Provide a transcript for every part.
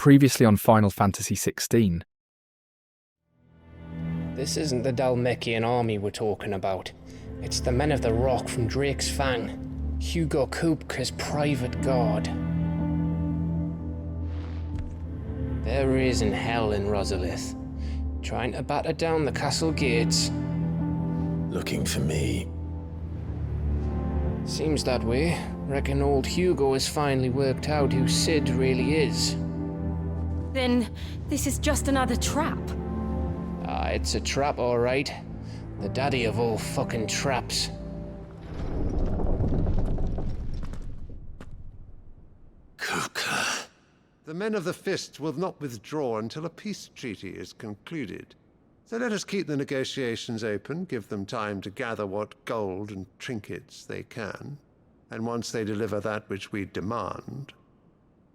Previously on Final Fantasy XVI. This isn't the Dalmekian army we're talking about. It's the Men of the Rock from Drake's Fang, Hugo Kupka's private guard. There is in hell in Rosalith, trying to batter down the castle gates. Looking for me. Seems that way. Reckon old Hugo has finally worked out who Sid really is. Then this is just another trap. Ah, it's a trap, all right. The daddy of all fucking traps. Kupka. The men of the Fist will not withdraw until a peace treaty is concluded. So let us keep the negotiations open, give them time to gather what gold and trinkets they can. And once they deliver that which we demand,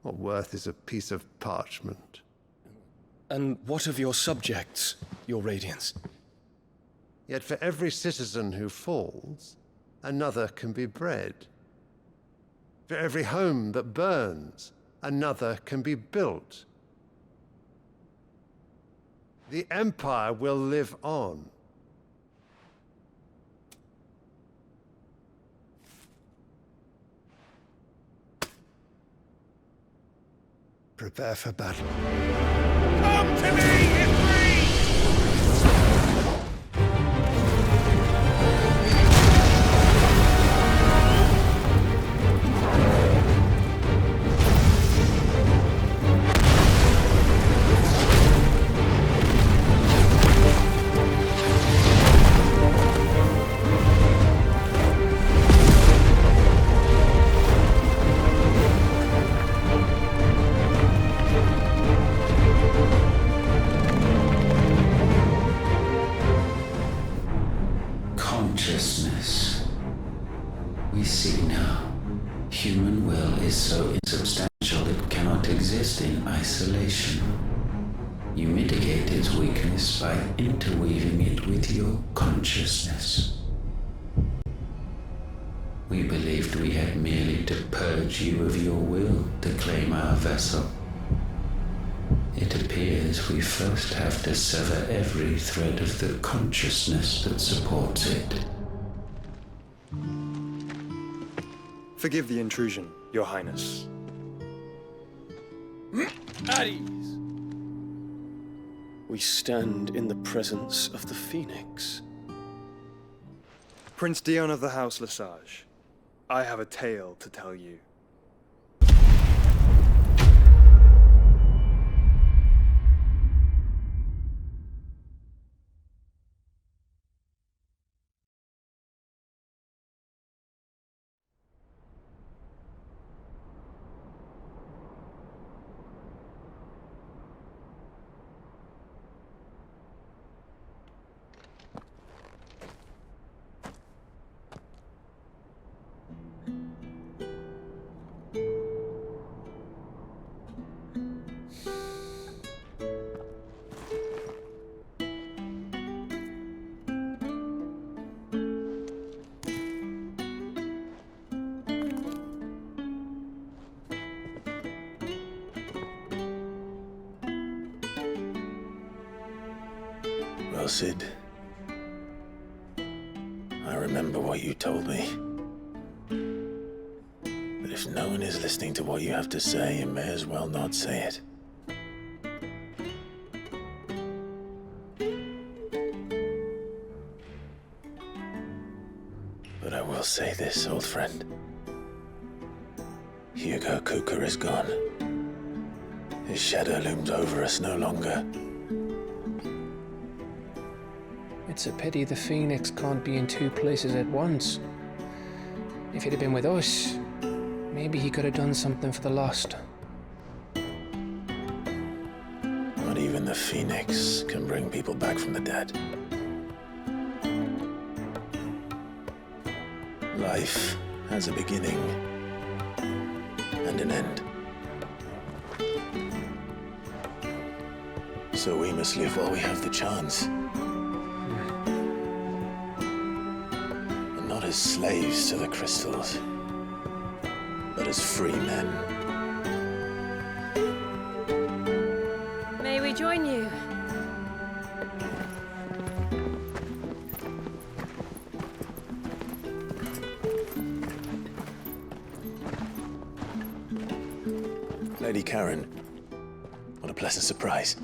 what worth is a piece of parchment? And what of your subjects, your Radiance? Yet for every citizen who falls, another can be bred. For every home that burns, another can be built. The Empire will live on. Prepare for battle. Come to me, you three! Consciousness. We see now, human will is so insubstantial it cannot exist in isolation. You mitigate its weakness by interweaving it with your consciousness. We believed we had merely to purge you of your will to claim our vessel. It appears we first have to sever every thread of the consciousness that supports it. Forgive the intrusion, Your Highness. At ease. We stand in the presence of the Phoenix. Prince Dion of the House Lesage, I have a tale to tell you. Well, Sid, I remember what you told me. But if no one is listening to what you have to say, you may as well not say it. But I will say this, old friend. Hugo Kupka is gone. His shadow looms over us no longer. It's a pity the Phoenix can't be in two places at once. If he'd have been with us, maybe he could have done something for the lost. Not even the Phoenix can bring people back from the dead. Life has a beginning and an end. So we must live while we have the chance. Not as slaves to the crystals, but as free men. join you. Lady Karen, what a pleasant surprise.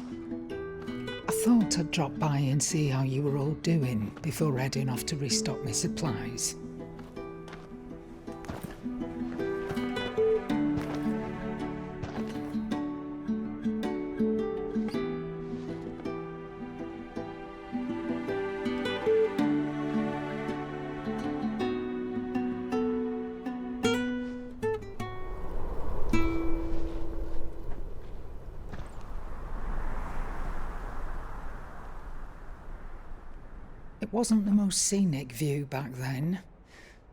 I thought I'd drop by and see how you were all doing before heading off to restock my supplies. It wasn't the most scenic view back then,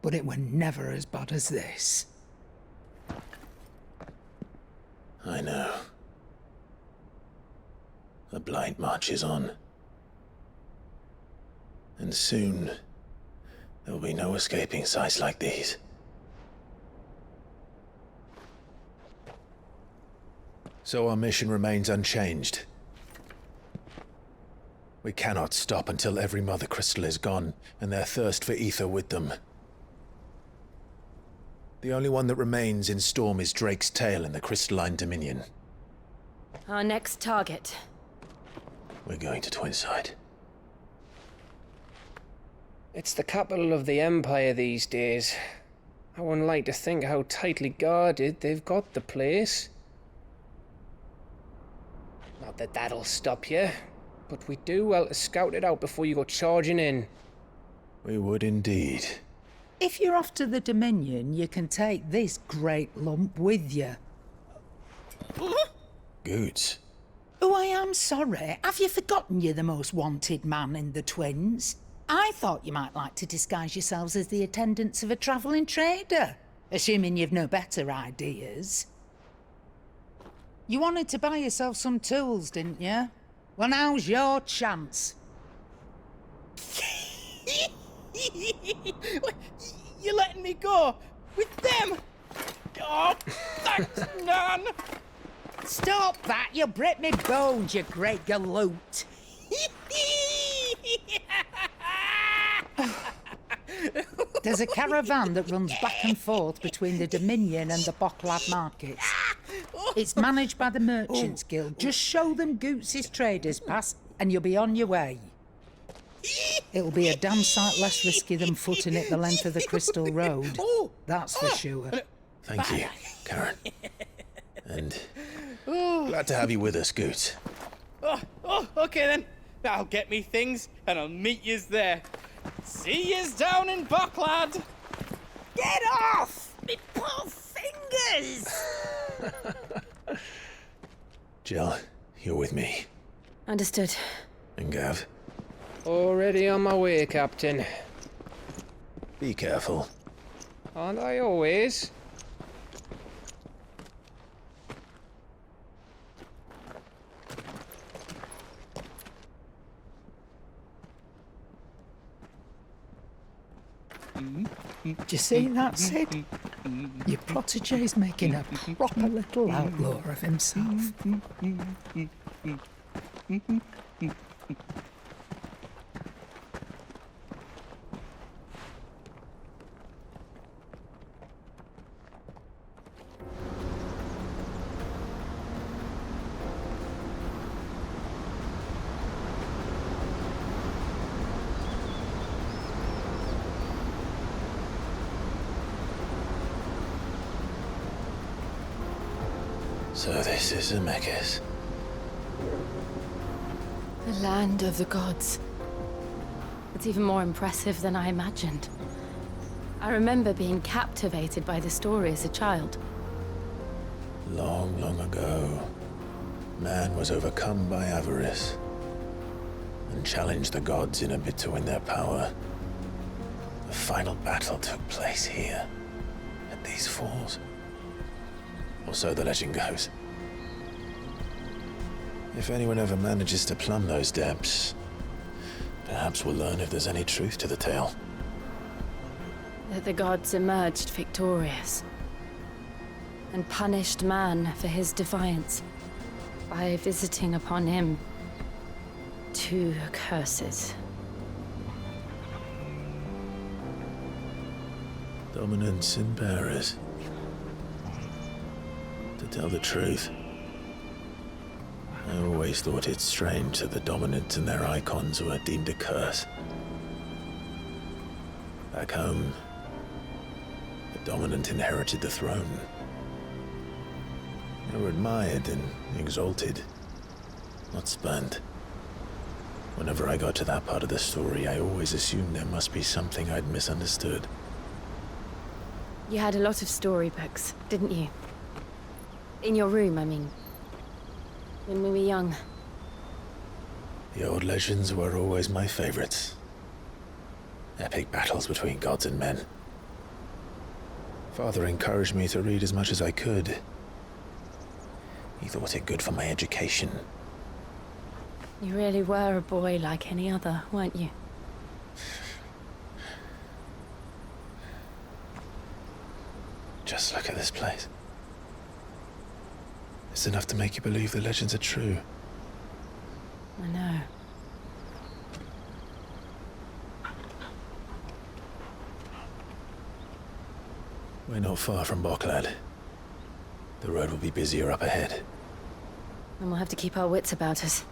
but it were never as bad as this. I know. The Blight marches on. And soon, there will be no escaping sights like these. So our mission remains unchanged. We cannot stop until every Mother Crystal is gone, and their thirst for ether with them. The only one that remains in Storm is Drake's tail in the Crystalline Dominion. Our next target. We're going to Twinside. It's the capital of the Empire these days. I wouldn't like to think how tightly guarded they've got the place. Not that that'll stop you, but we do well to scout it out before you go charging in. We would indeed. If you're off to the Dominion, you can take this great lump with you. Goods. Oh, I am sorry. Have you forgotten you're the most wanted man in the Twins? I thought you might like to disguise yourselves as the attendants of a travelling trader, assuming you've no better ideas. You wanted to buy yourself some tools, didn't you? Well, now's your chance. You're letting me go with them? Oh, thanks, Nan. Stop that! You'll break me bones, you great galoot. There's a caravan that runs back and forth between the Dominion and the Bocklad markets. It's managed by the Merchants Guild. Just show them Goots' traders pass and you'll be on your way. It'll be a damn sight less risky than footing it the length of the Crystal Road. That's for sure. Thank you, Karen. And glad to have you with us, Goots. Okay then. I'll get me things and I'll meet yous there. See yous down in Bocklad. Get off! Me poor fingers! Jill, you're with me. Understood. And Gav, Already on my way, Captain. be careful. Aren't I always? Do you see that, Sid? Your protege's making a proper little outlaw of himself. So this is Zemeckis. The land of the gods. It's even more impressive than I imagined. I remember being captivated by the story as a child. Long, long ago, man was overcome by avarice and challenged the gods in a bid to win their power. The final battle took place here, at these falls. Or so the legend goes. If anyone ever manages to plumb those depths, perhaps we'll learn if there's any truth to the tale. That the gods emerged victorious and punished man for his defiance. by visiting upon him 2 curses. Dominants and bearers. To tell the truth, I always thought it strange that the dominants and their icons were deemed a curse. Back home, the dominant inherited the throne. They were admired and exalted, not spurned. Whenever I got to that part of the story, I always assumed there must be something I'd misunderstood. You had a lot of storybooks, didn't you? In your room, I mean. When we were young. The old legends were always my favorites. Epic battles between gods and men. Father encouraged me to read as much as I could. He thought it good for my education. You really were a boy like any other, weren't you? Just look at this place. It's enough to make you believe the legends are true. I know. We're not far from Boklad. The road will be busier up ahead. And we'll have to keep our wits about us.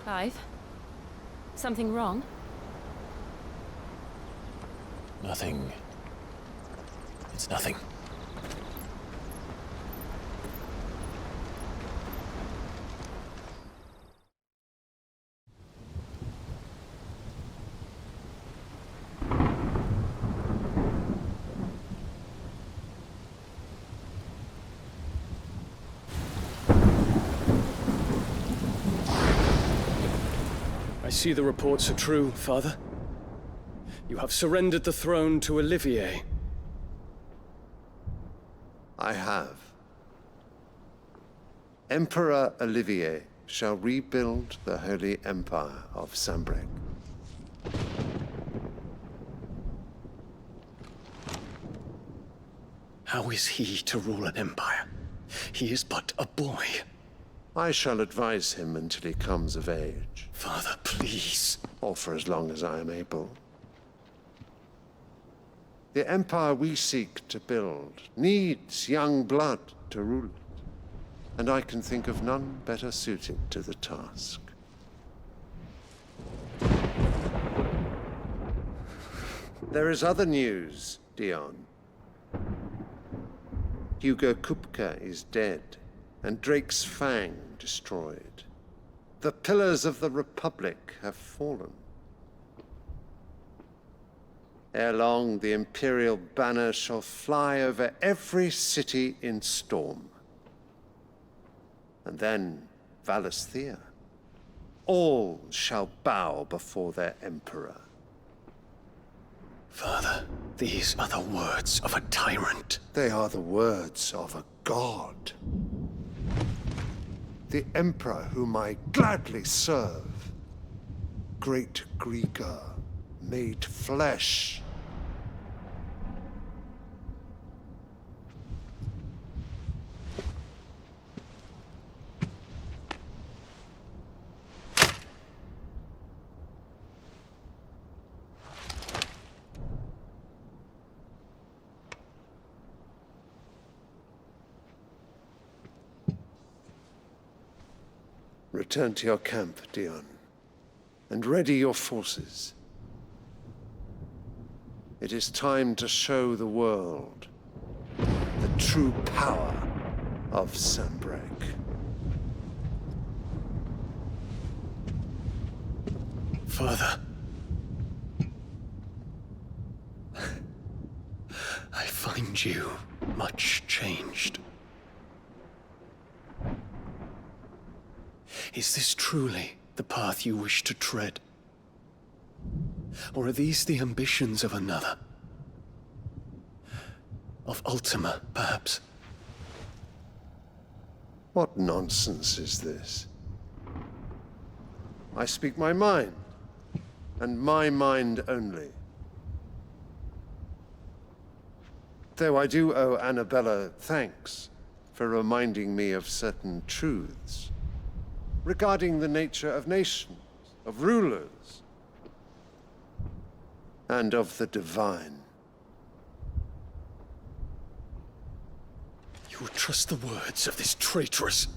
Clive? Something wrong? Nothing. It's nothing. I see the reports are true, Father. You have surrendered the throne to Olivier. I have. Emperor Olivier shall rebuild the Holy Empire of Sanbreque. How is he to rule an empire? He is but a boy. I shall advise him until he comes of age. Father, please. Or for as long as I am able. The empire we seek to build needs young blood to rule it, and I can think of none better suited to the task. There is other news, Dion. Hugo Kupka is dead, and Drake's Fang destroyed. The pillars of the Republic have fallen. Ere long, the Imperial banner shall fly over every city in Storm. And then Valisthea. All shall bow before their Emperor. Father, these are the words of a tyrant. They are the words of a god. The Emperor whom I gladly serve. Great Grieger, made flesh. Return to your camp, Dion, and ready your forces. It is time to show the world the true power of Sanbreque. Father. I find you much changed. Is this truly the path you wish to tread? Or are these the ambitions of another? Of Ultima, perhaps? What nonsense is this? I speak my mind. and my mind only. Though I do owe Annabella thanks for reminding me of certain truths regarding the nature of nations, of rulers, and of the divine. You would trust the words of this traitress?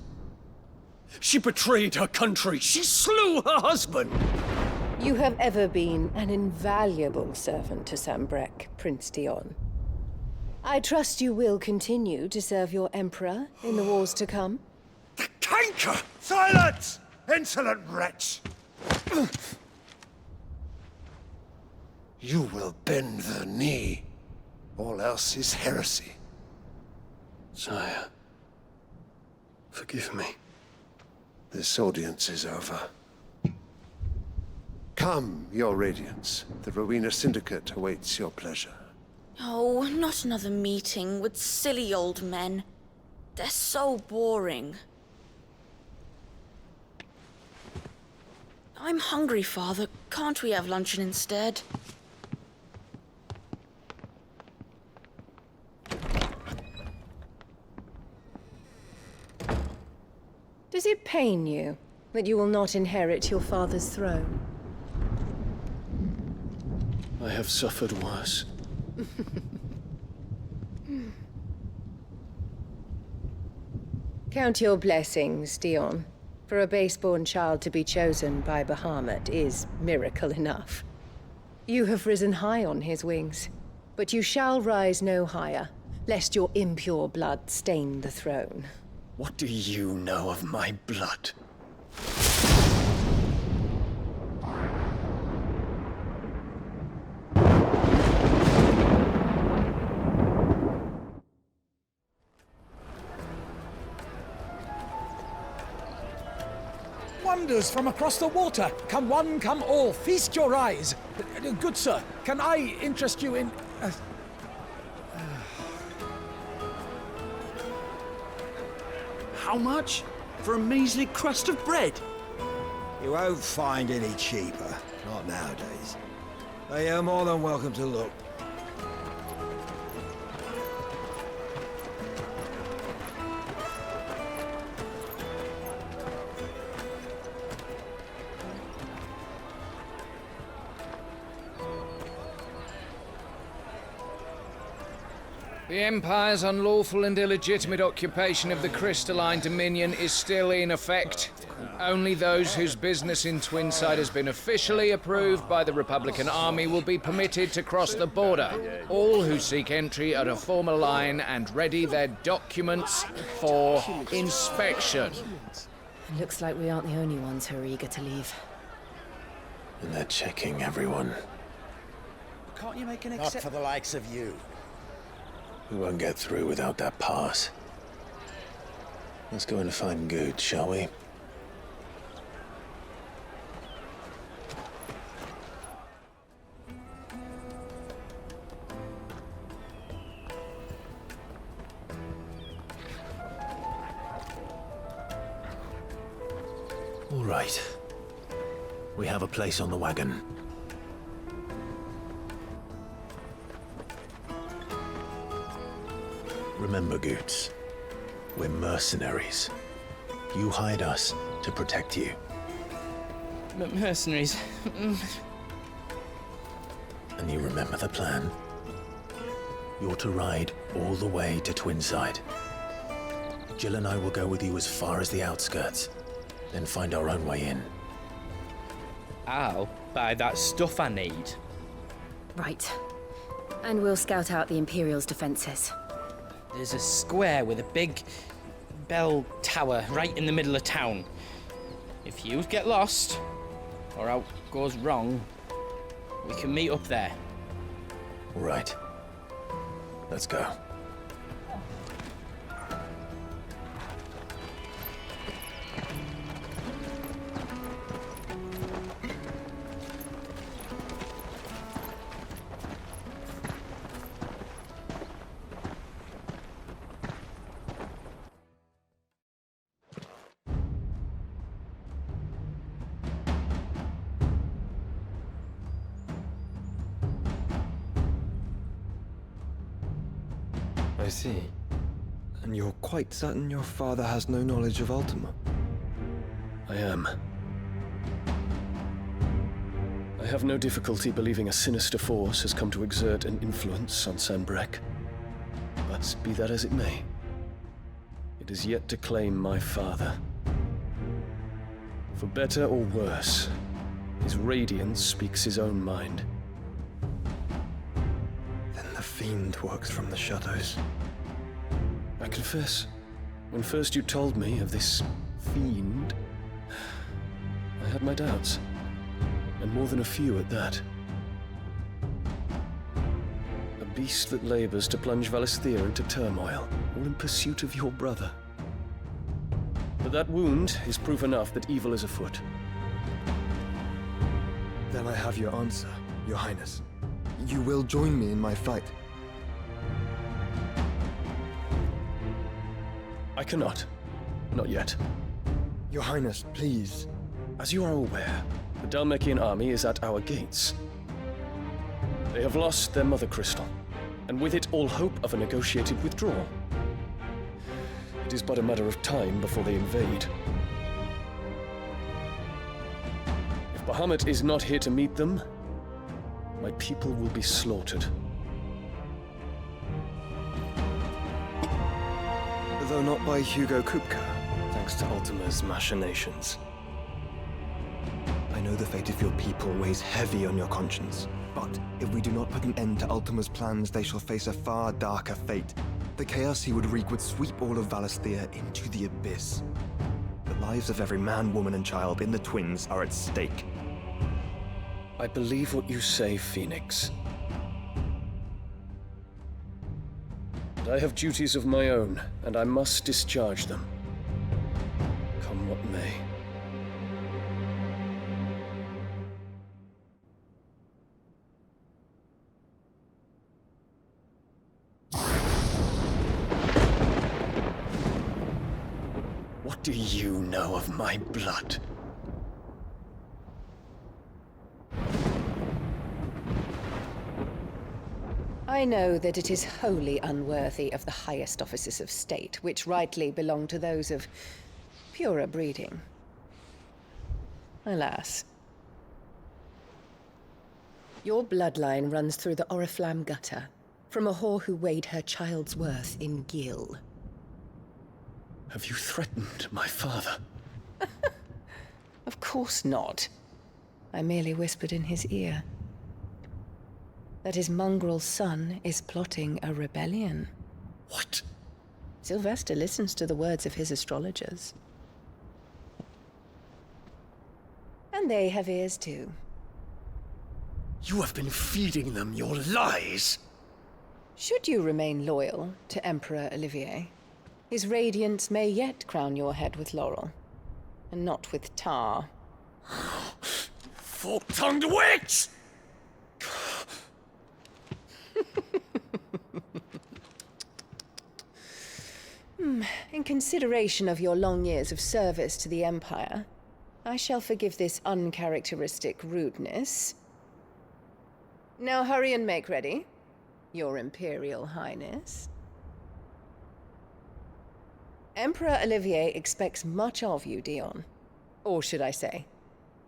She betrayed her country. She slew her husband. You have ever been an invaluable servant to Sambrek, Prince Dion. I trust you will continue to serve your Emperor in the wars to come. The canker! Silence! Insolent wretch! You will bend the knee. All else is heresy. Sire, forgive me. This audience is over. Come, Your Radiance. The Rowena Syndicate awaits your pleasure. Oh, not another meeting with silly old men. They're so boring. I'm hungry, Father. Can't we have luncheon instead? Does it pain you that you will not inherit your father's throne? I have suffered worse. Count your blessings, Dion. For a base-born child to be chosen by Bahamut is miracle enough. You have risen high on his wings, but you shall rise no higher, lest your impure blood stain the throne. What do you know of my blood? Wonders from across the water. Come one, come all, feast your eyes. Good sir, can I interest you in... How much? For a measly crust of bread? You won't find any cheaper. Not nowadays. But you're more than welcome to look. The Empire's unlawful and illegitimate occupation of the Crystalline Dominion is still in effect. Only those whose business in Twinside has been officially approved by the Republican Army will be permitted to cross the border. All who seek entry are to form a line and ready their documents for inspection. It looks like we aren't the only ones who are eager to leave. And they're checking everyone. Can't you make an Not for the likes of you. We won't get through without that pass. Let's go and find Good, shall we? All right. We have a place on the wagon. Remember, Goots, we're mercenaries. You hired us to protect you. Mercenaries? And you remember the plan? You're to ride all the way to Twinside. Jill and I will go with you as far as the outskirts, then find our own way in. I'll buy that stuff I need. Right. And we'll scout out the Imperial's defenses. There's a square with a big bell tower right in the middle of town. If you get lost, or out goes wrong, we can meet up there. Right. Let's go. see. And you're quite certain your father has no knowledge of Ultima? I am. I have no difficulty believing a sinister force has come to exert an influence on Sanbreque. But be that as it may, it is yet to claim my father. For better or worse, his radiance speaks his own mind. Then the fiend works from the shadows. I confess, when first you told me of this fiend, I had my doubts. And more than a few at that. A beast that labors to plunge Valisthea into turmoil, all in pursuit of your brother. But that wound is proof enough that evil is afoot. Then I have your answer, Your Highness. You will join me in my fight. I cannot. Not yet. Your Highness, please. As you are aware, the Dhalmekian army is at our gates. They have lost their mother crystal, and with it all hope of a negotiated withdrawal. It is but a matter of time before they invade. If Bahamut is not here to meet them, my people will be slaughtered. Though not by Hugo Kupka, thanks to Ultima's machinations. I know the fate of your people weighs heavy on your conscience, but if we do not put an end to Ultima's plans, they shall face a far darker fate. The chaos he would wreak would sweep all of Valisthea into the abyss. The lives of every man, woman, and child in the Twins are at stake. I believe what you say, Phoenix. But I have duties of my own, and I must discharge them. Come what may. What do you know of my blood? I know that it is wholly unworthy of the highest offices of state, which rightly belong to those of purer breeding. Alas. Your bloodline runs through the Oriflamme gutter, from a whore who weighed her child's worth in gil. Have you threatened my father? Of course not. I merely whispered in his ear that his mongrel son is plotting a rebellion. What? Sylvester listens to the words of his astrologers. And they have ears too. You have been feeding them your lies! Should you remain loyal to Emperor Olivier, his radiance may yet crown your head with laurel, and not with tar. Fork-tongued witch! In consideration of your long years of service to the Empire, I shall forgive this uncharacteristic rudeness. Now hurry and make ready, Your Imperial Highness. Emperor Olivier expects much of you, Dion. Or should I say,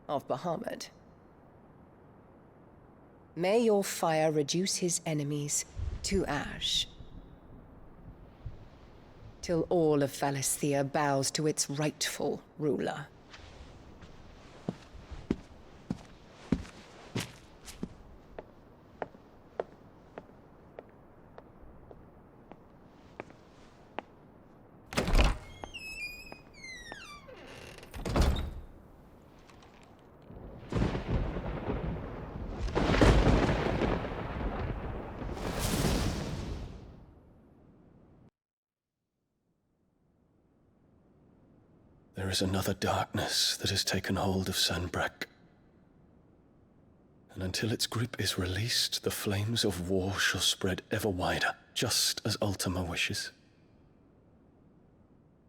of Bahamut. May your fire reduce his enemies to ash, till all of Valisthea bows to its rightful ruler. There is another darkness that has taken hold of Sanbreque. And until its grip is released, the flames of war shall spread ever wider, just as Ultima wishes.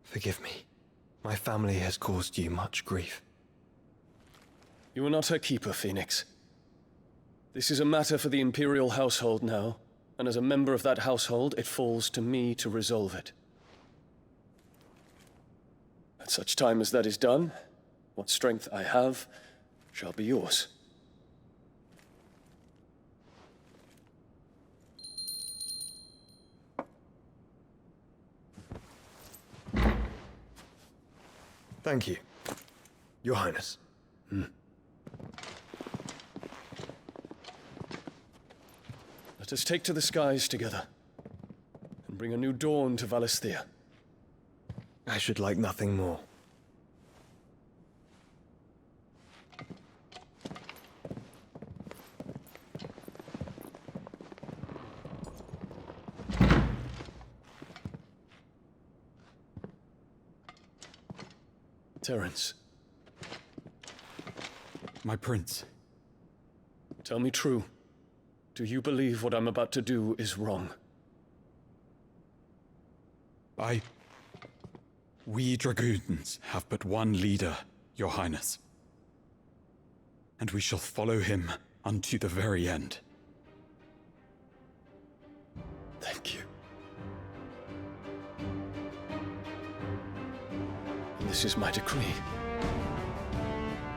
Forgive me. My family has caused you much grief. You are not her keeper, Phoenix. This is a matter for the Imperial household now, And as a member of that household, it falls to me to resolve it. At such time as that is done, what strength I have shall be yours. Thank you, Your Highness. Let us take to the skies together, and bring a new dawn to Valisthea. I should like nothing more. Terence. My prince. Tell me true. Do you believe what I'm about to do is wrong? We dragoons have but one leader, Your Highness. And we shall follow him unto the very end. Thank you. And this is my decree.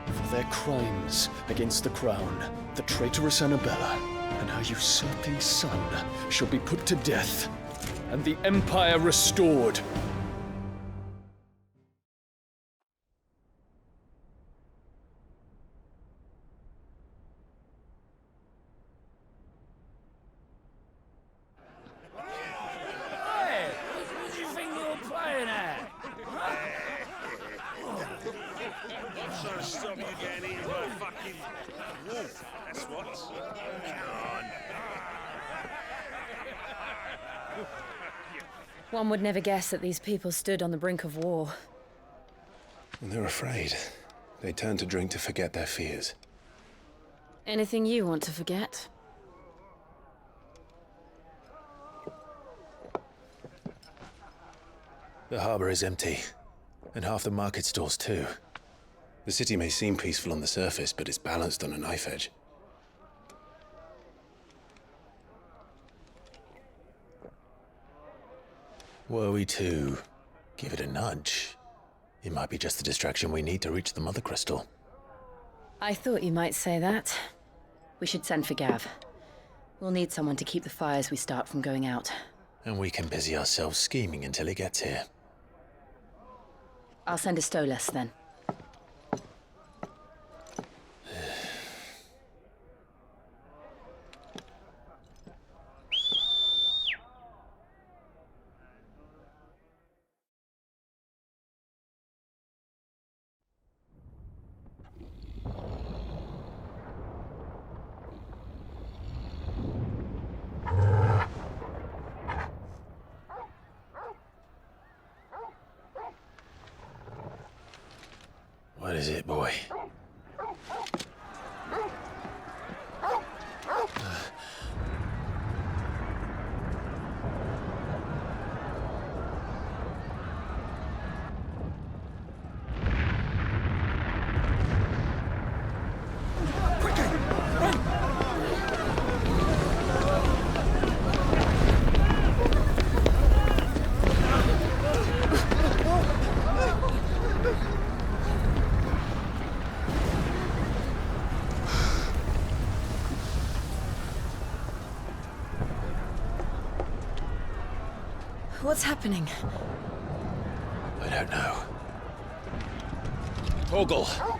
For their crimes against the crown, the traitorous Annabella and her usurping son shall be put to death, and the Empire restored. Hey! Who do you think you're playing at? I'm trying to stop you getting eaten by a fucking wolf, that's what. Come on. One would never guess that these people stood on the brink of war. And they're afraid. They turn to drink to forget their fears. Anything you want to forget? The harbor is empty, and half the market stalls too. The city may seem peaceful on the surface, but it's balanced on a knife edge. Were we to give it a nudge, it might be just the distraction we need to reach the Mother Crystal. I thought you might say that. We should send for Gav. We'll need someone to keep the fires we start from going out. And we can busy ourselves scheming until he gets here. I'll send a Stolas then. What is it, boy? What's happening? I don't know. Torgal!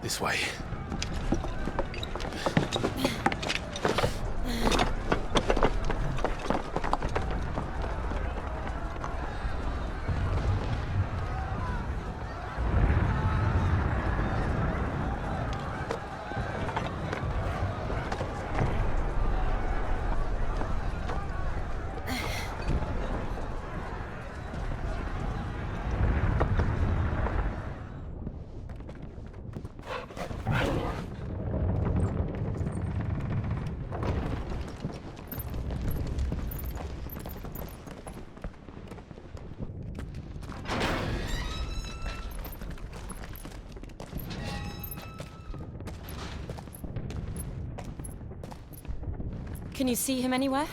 This way. Can you see him anywhere?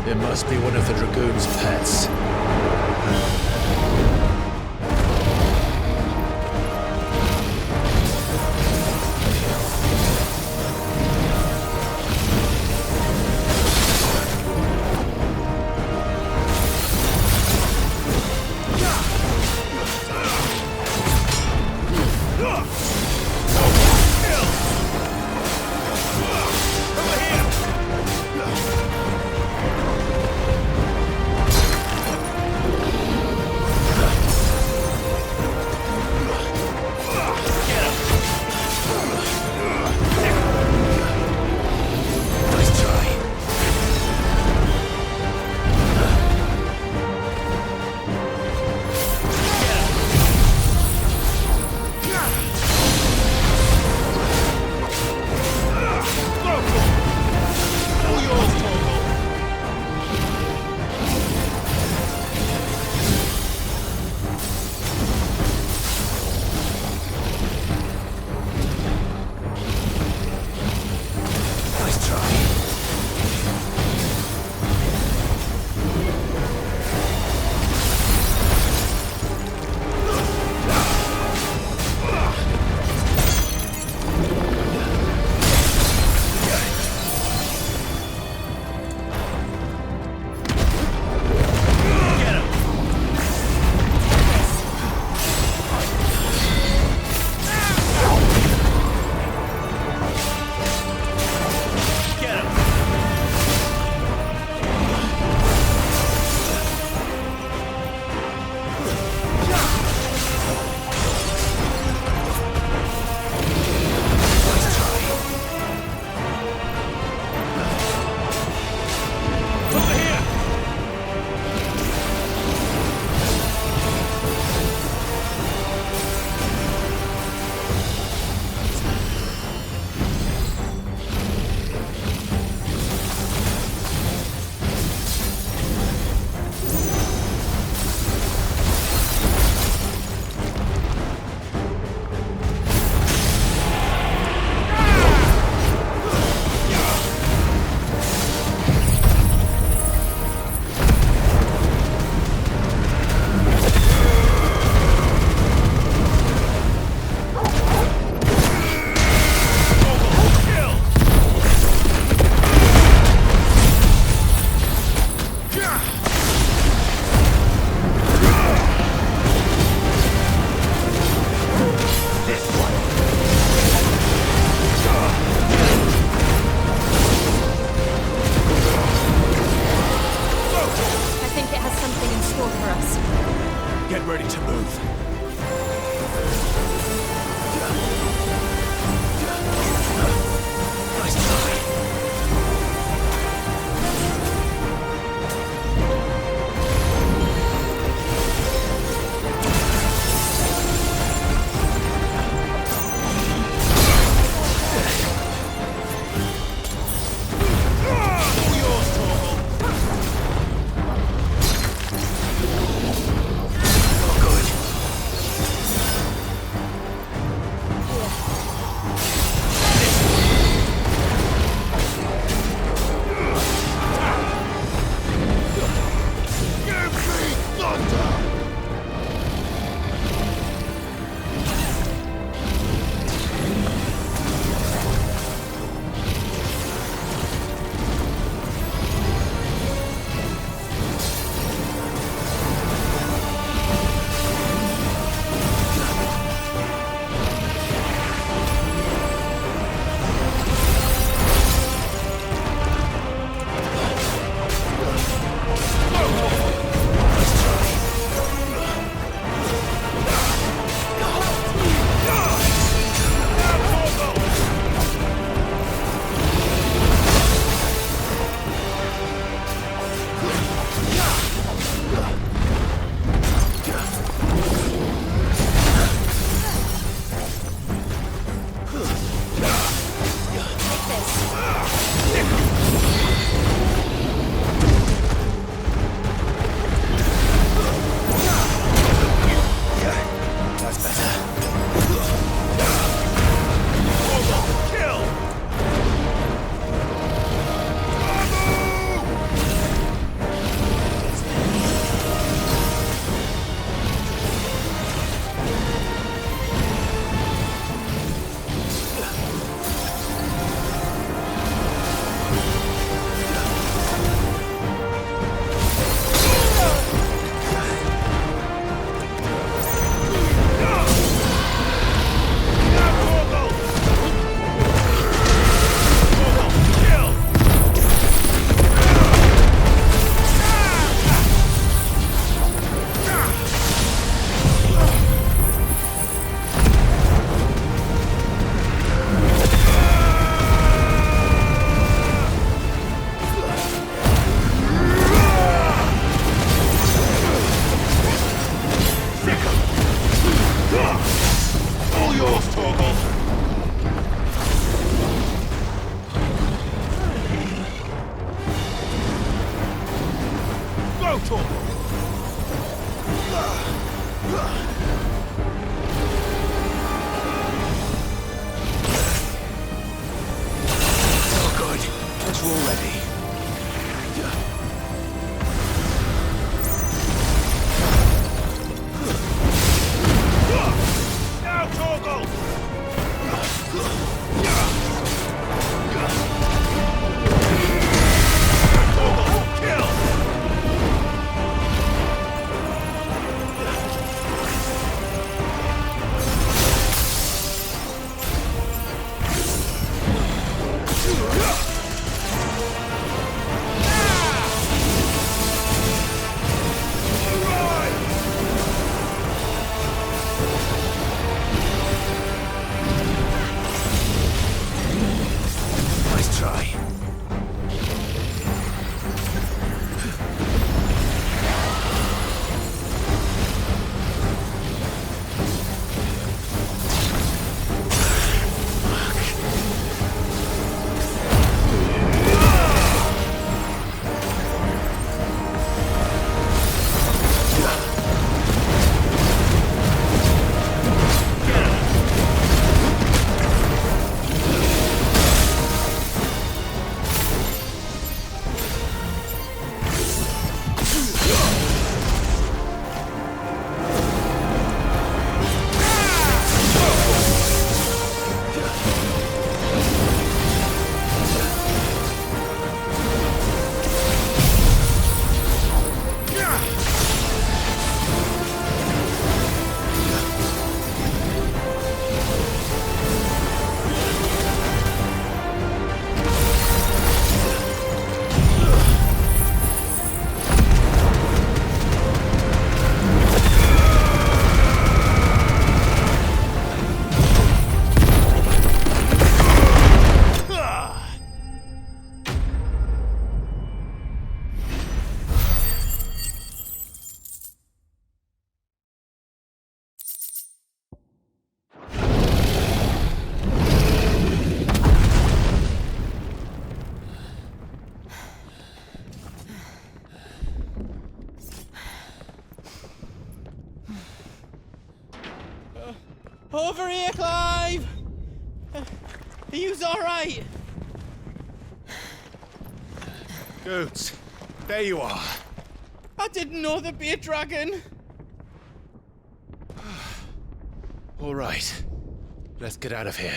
It must be one of the Dragoon's pets. already. Now, Torgal! Nice try. Over here, Clive! Are you alright? Goots, there you are. I didn't know there'd be a dragon. All right, let's get out of here.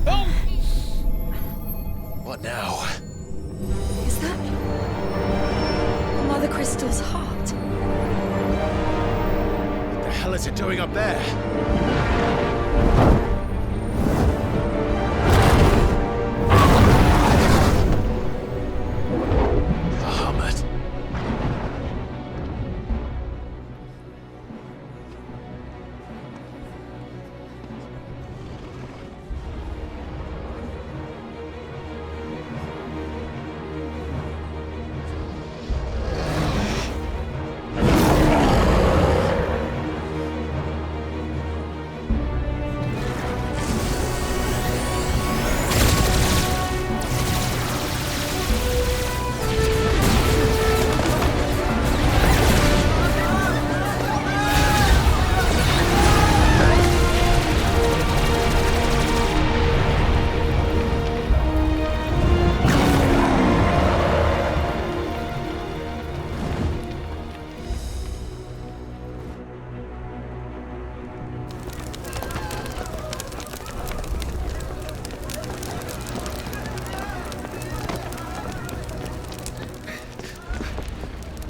Oh! What now? Is that Mother Crystal's heart? What the hell is it doing up there? Bahamut.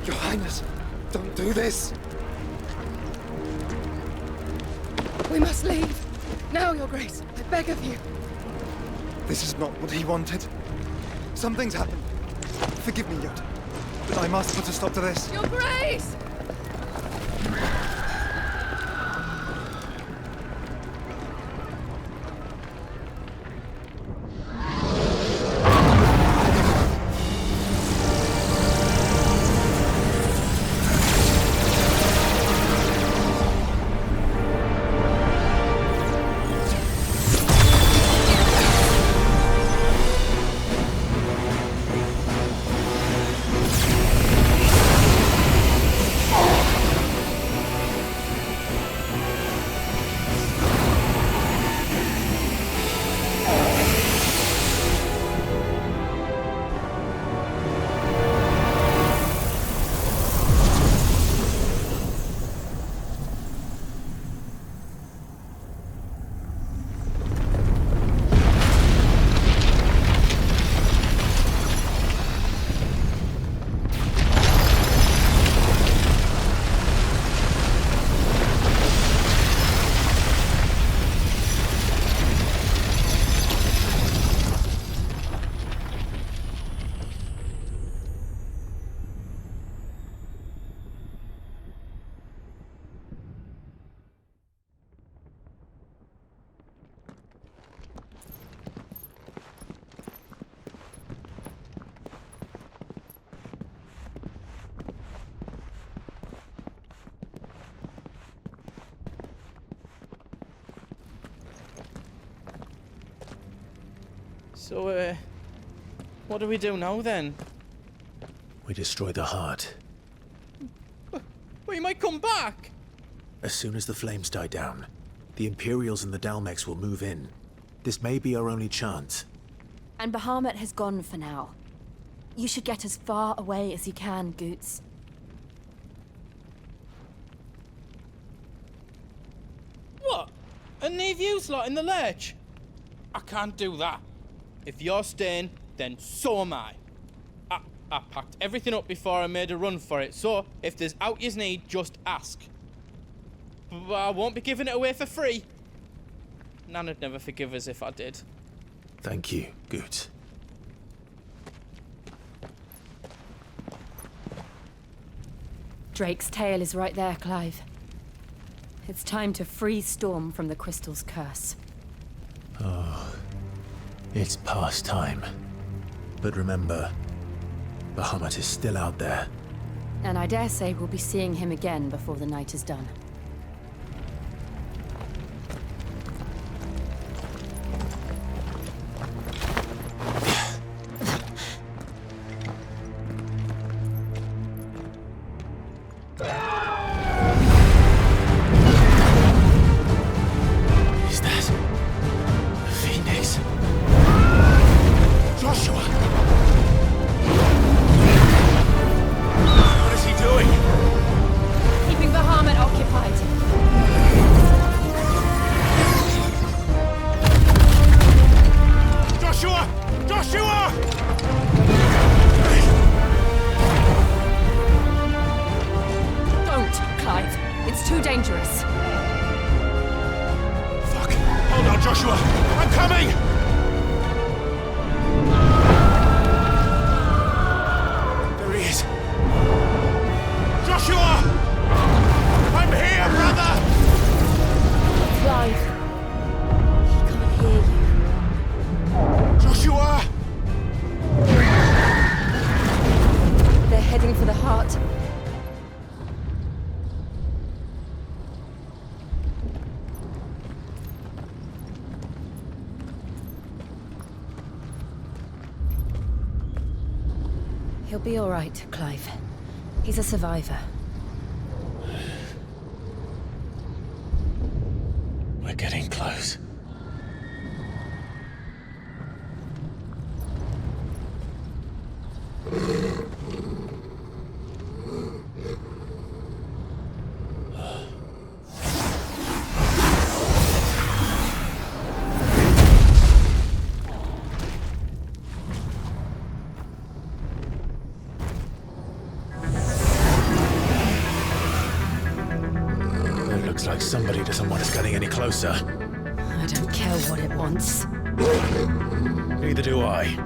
Your Highness, don't do this! We must leave. Now, Your Grace. I beg of you. This is not what he wanted. Something's happened. Forgive me, Yoda, but I must put a stop to this. Your Grace! So, what do we do now then? We destroy the heart. Well, you might come back! As soon as the flames die down, the Imperials and the Dalmex will move in. This may be our only chance. And Bahamut has gone for now. You should get as far away as you can, Goots. What? And leave you lot in the lurch? I can't do that. If you're staying, then so am I. I packed everything up before I made a run for it, so if there's out yous need, just ask. But I won't be giving it away for free. Nana'd never forgive us if I did. Thank you, Goots. Drake's tail is right there, Clive. It's time to free Storm from the Crystal's curse. Oh, it's past time. But remember, Bahamut is still out there. And I dare say we'll be seeing him again before the night is done. He'll be all right, Clive. He's a survivor. We're getting close. Looks like somebody doesn't want us getting any closer. I don't care what it wants. Neither do I.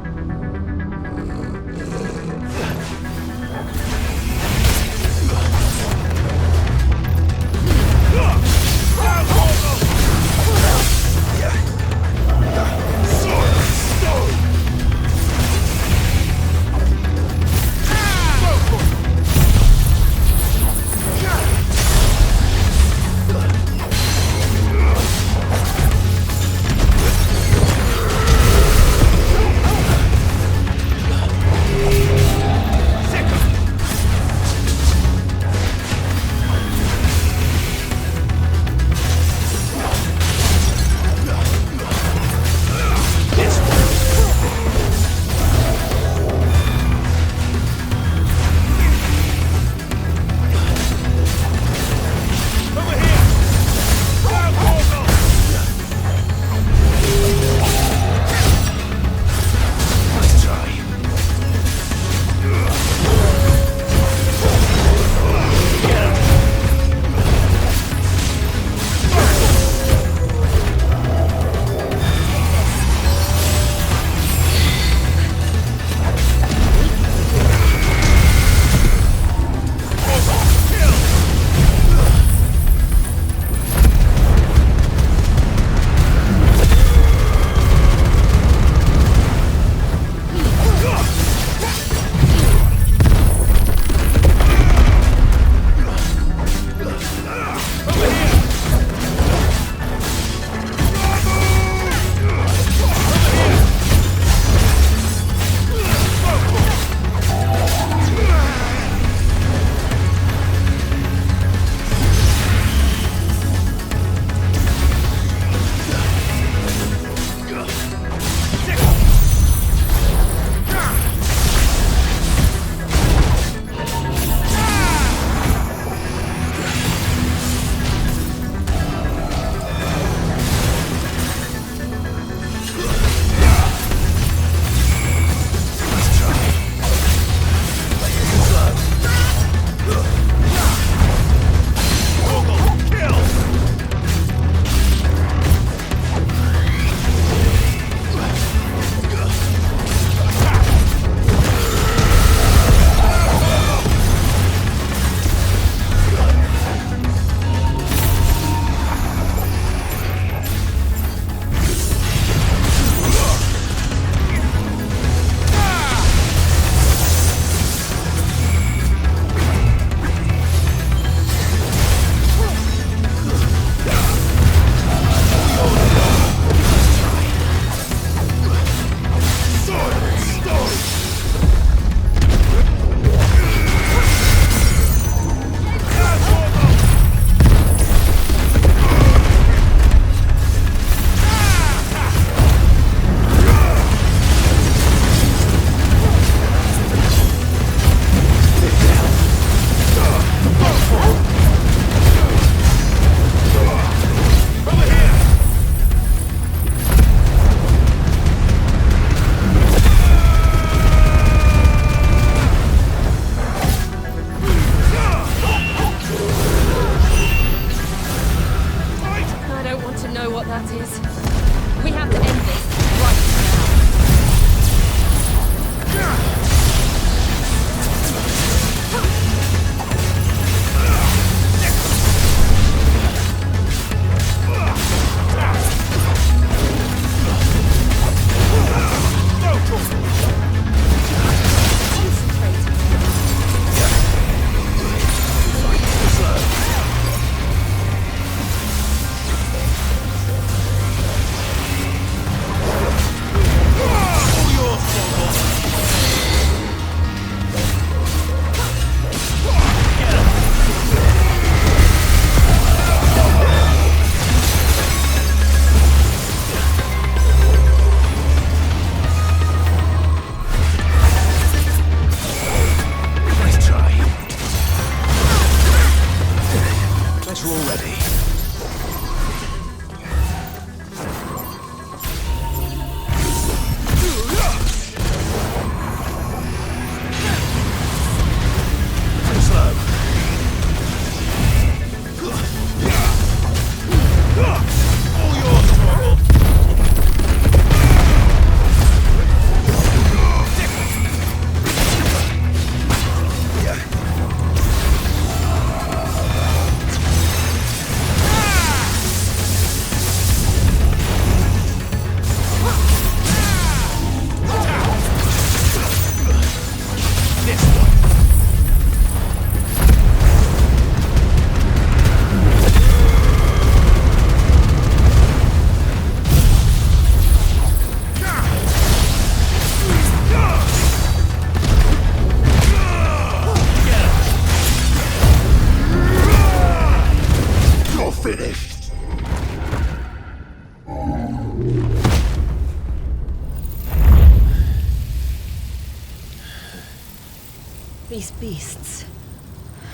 These beasts...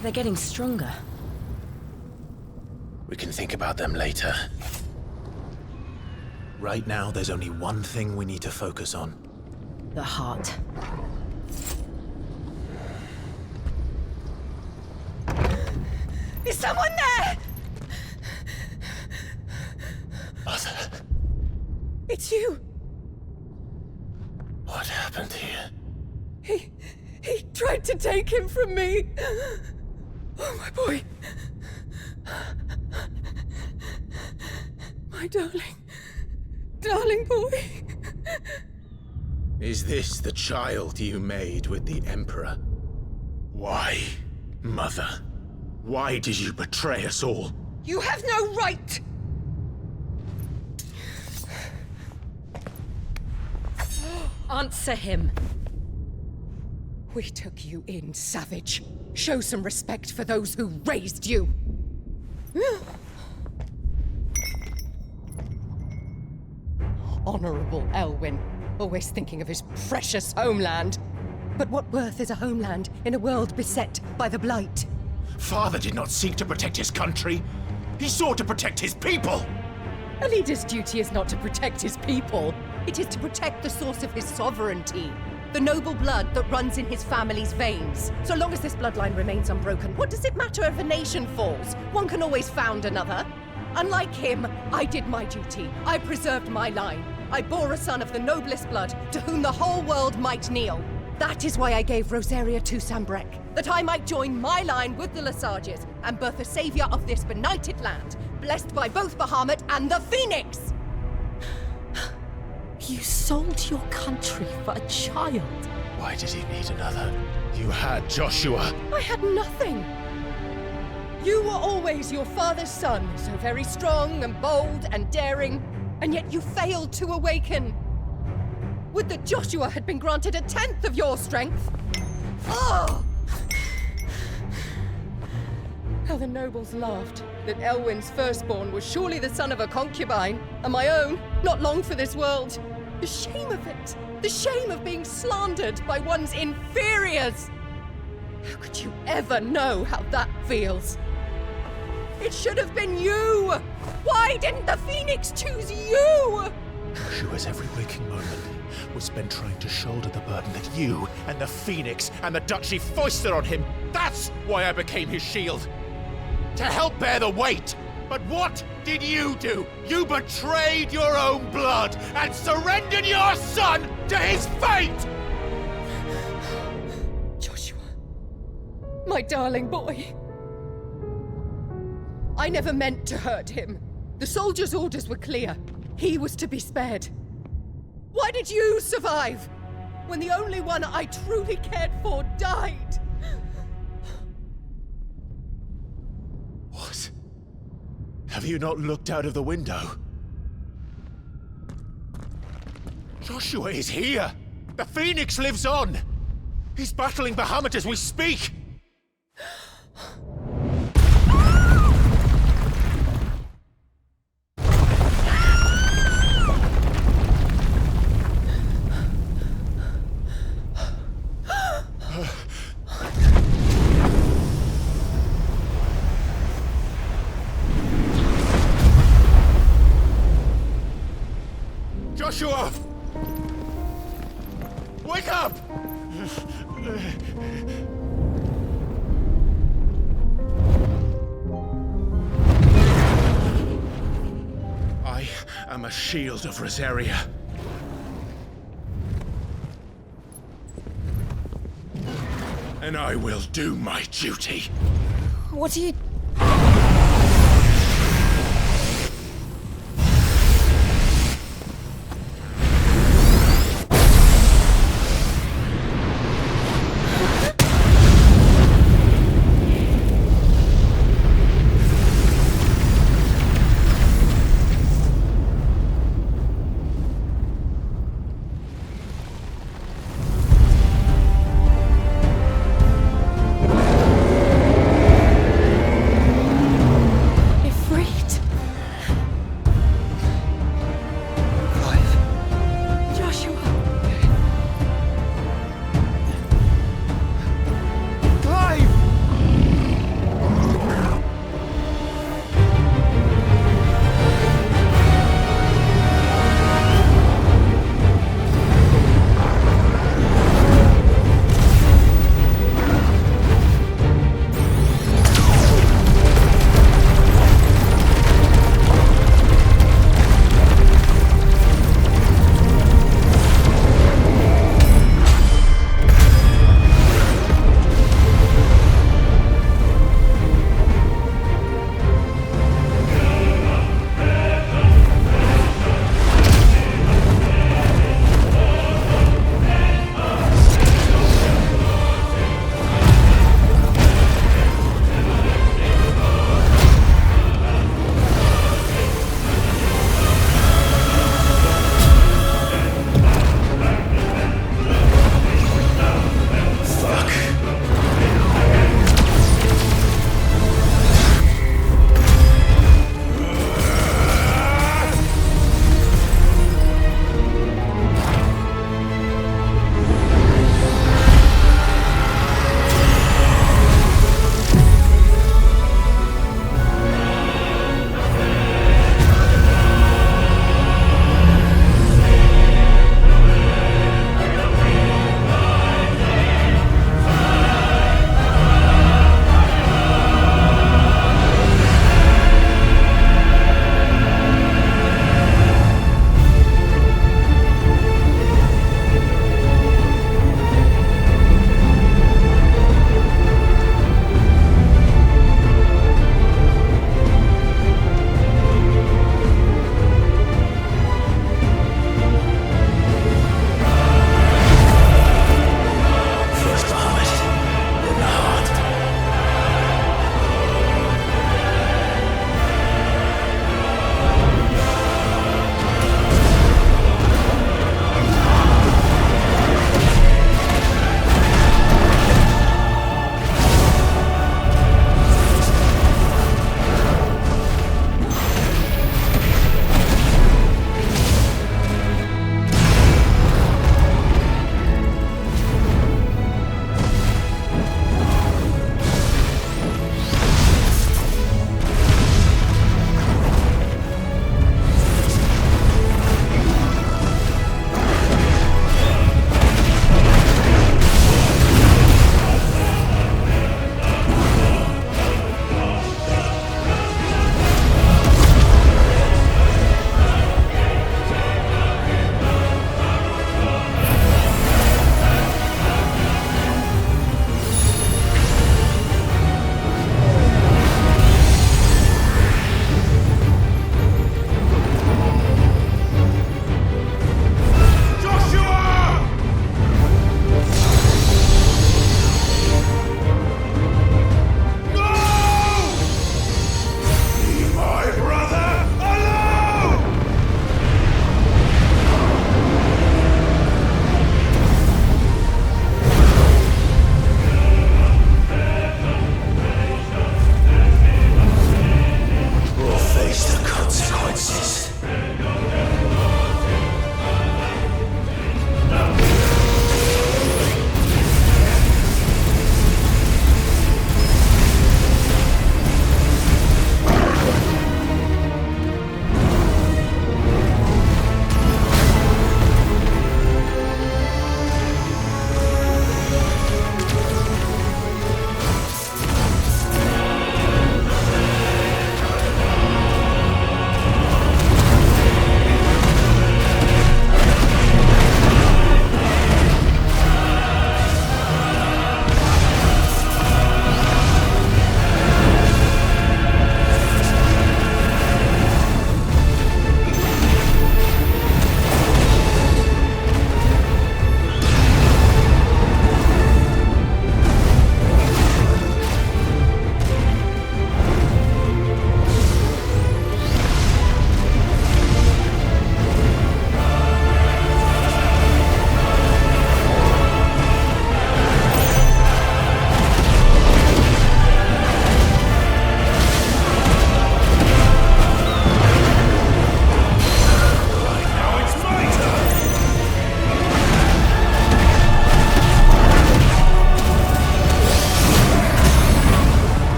they're getting stronger. We can think about them later. Right now, there's only one thing we need to focus on. The heart. Is someone there? Mother. It's you. What happened here? He tried to take him from me. Oh, my boy. My darling boy. Is this the child you made with the Emperor? Why, Mother? Why did you betray us all? You have no right! Answer him. We took you in, savage. Show some respect for those who raised you. Honorable Elwyn, always thinking of his precious homeland. But what worth is a homeland in a world beset by the Blight? Father did not seek to protect his country. He sought to protect his people. A leader's duty is not to protect his people. It is to protect the source of his sovereignty. The noble blood that runs in his family's veins. So long as this bloodline remains unbroken, what does it matter if a nation falls? One can always found another. Unlike him, I did my duty. I preserved my line. I bore a son of the noblest blood, to whom the whole world might kneel. That is why I gave Rosaria to Sambrek, that I might join my line with the Lesages and birth a savior of this benighted land, blessed by both Bahamut and the Phoenix! You sold your country for a child. Why did he need another? You had Joshua. I had nothing. You were always your father's son, so very strong and bold and daring, and yet you failed to awaken. Would that Joshua had been granted 1/10 of your strength? Oh! How the nobles laughed that Elwyn's firstborn was surely the son of a concubine, and my own, not long for this world. The shame of it! The shame of being slandered by one's inferiors! How could you ever know how that feels? It should have been you! Why didn't the Phoenix choose you? Joshua's every waking moment was spent trying to shoulder the burden that you and the Phoenix and the Duchy foisted on him. That's why I became his shield. To help bear the weight. But what did you do? You betrayed your own blood and surrendered your son to his fate! Joshua, my darling boy. I never meant to hurt him. The soldiers' orders were clear. He was to be spared. Why did you survive when the only one I truly cared for died? What? Have you not looked out of the window? Joshua is here! The Phoenix lives on! He's battling Bahamut as we speak! Joshua! Wake up! I am a shield of Rosaria. And I will do my duty. What are you...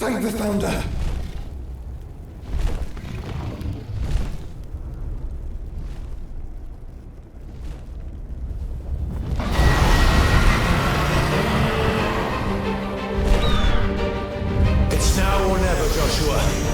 Thank the Founder! It's now or never, Joshua.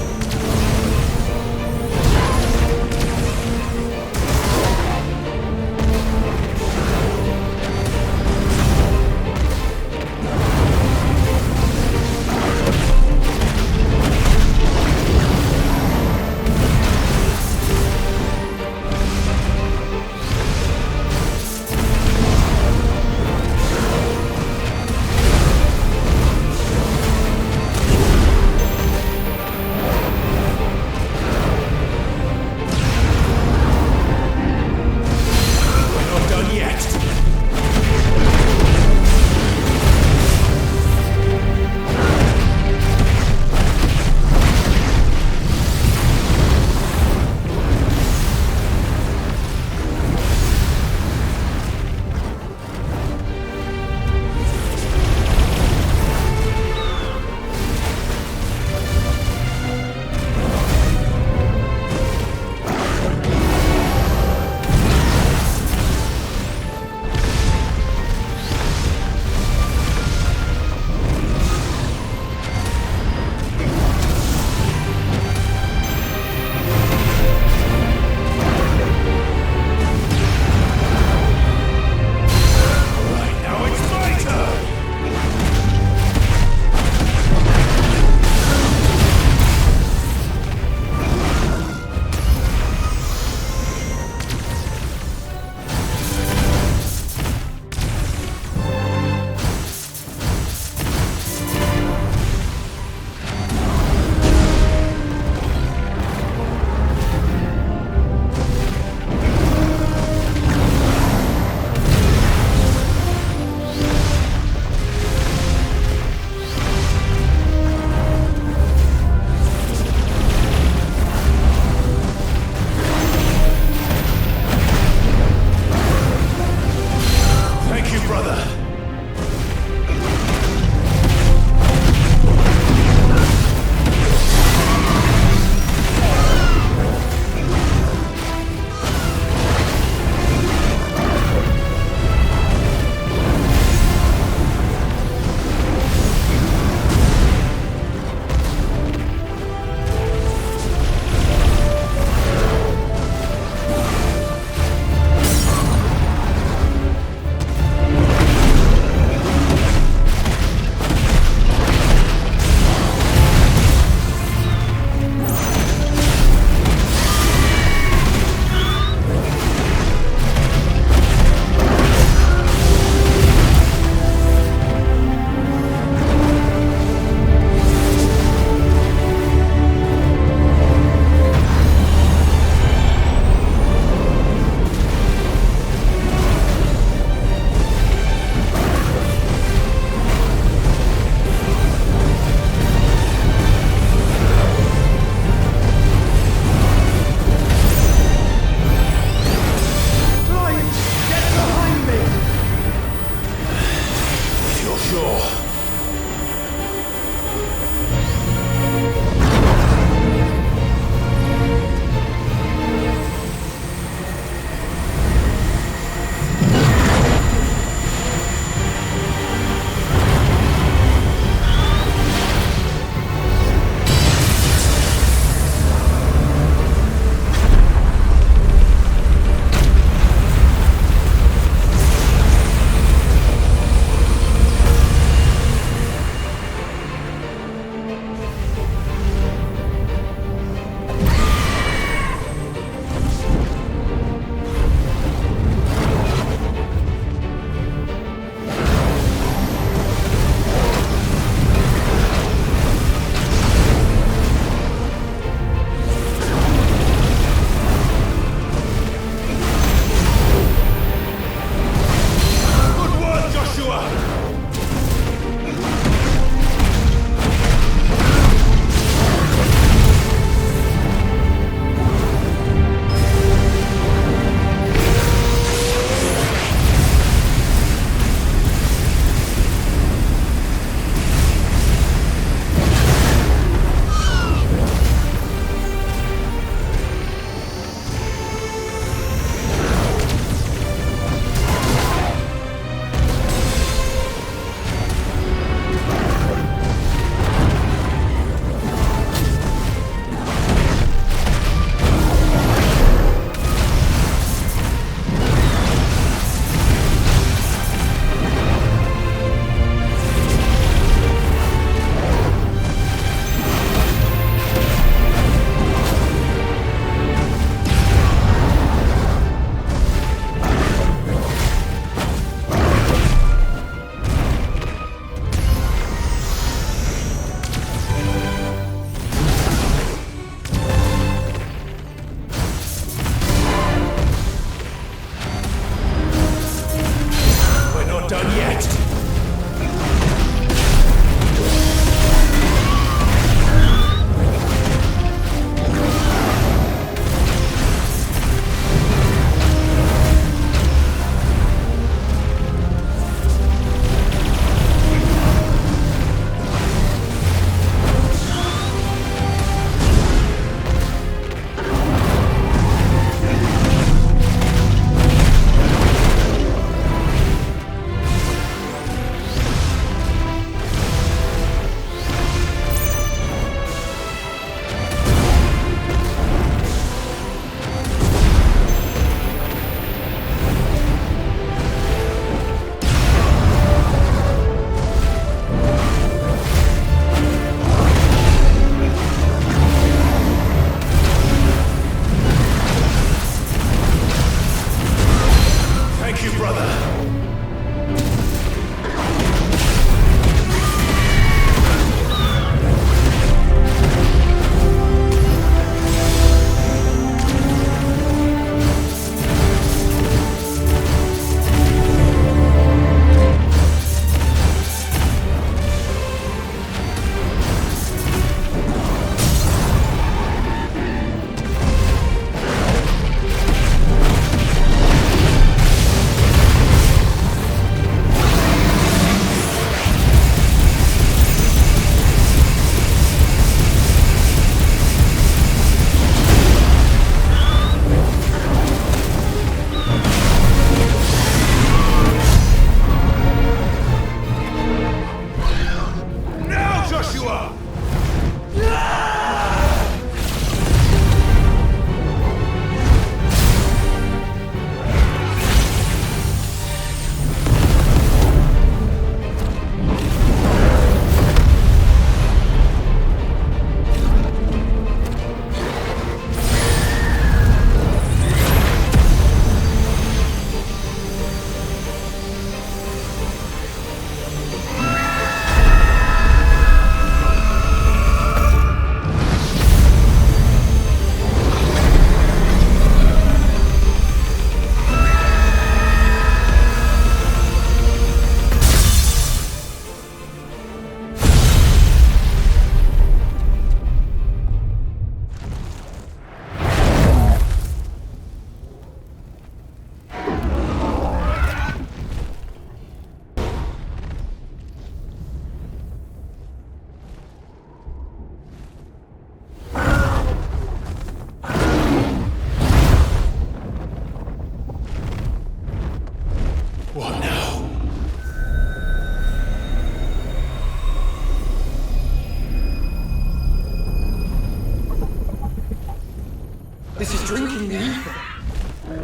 This is drinking the ether.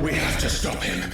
We have to stop him.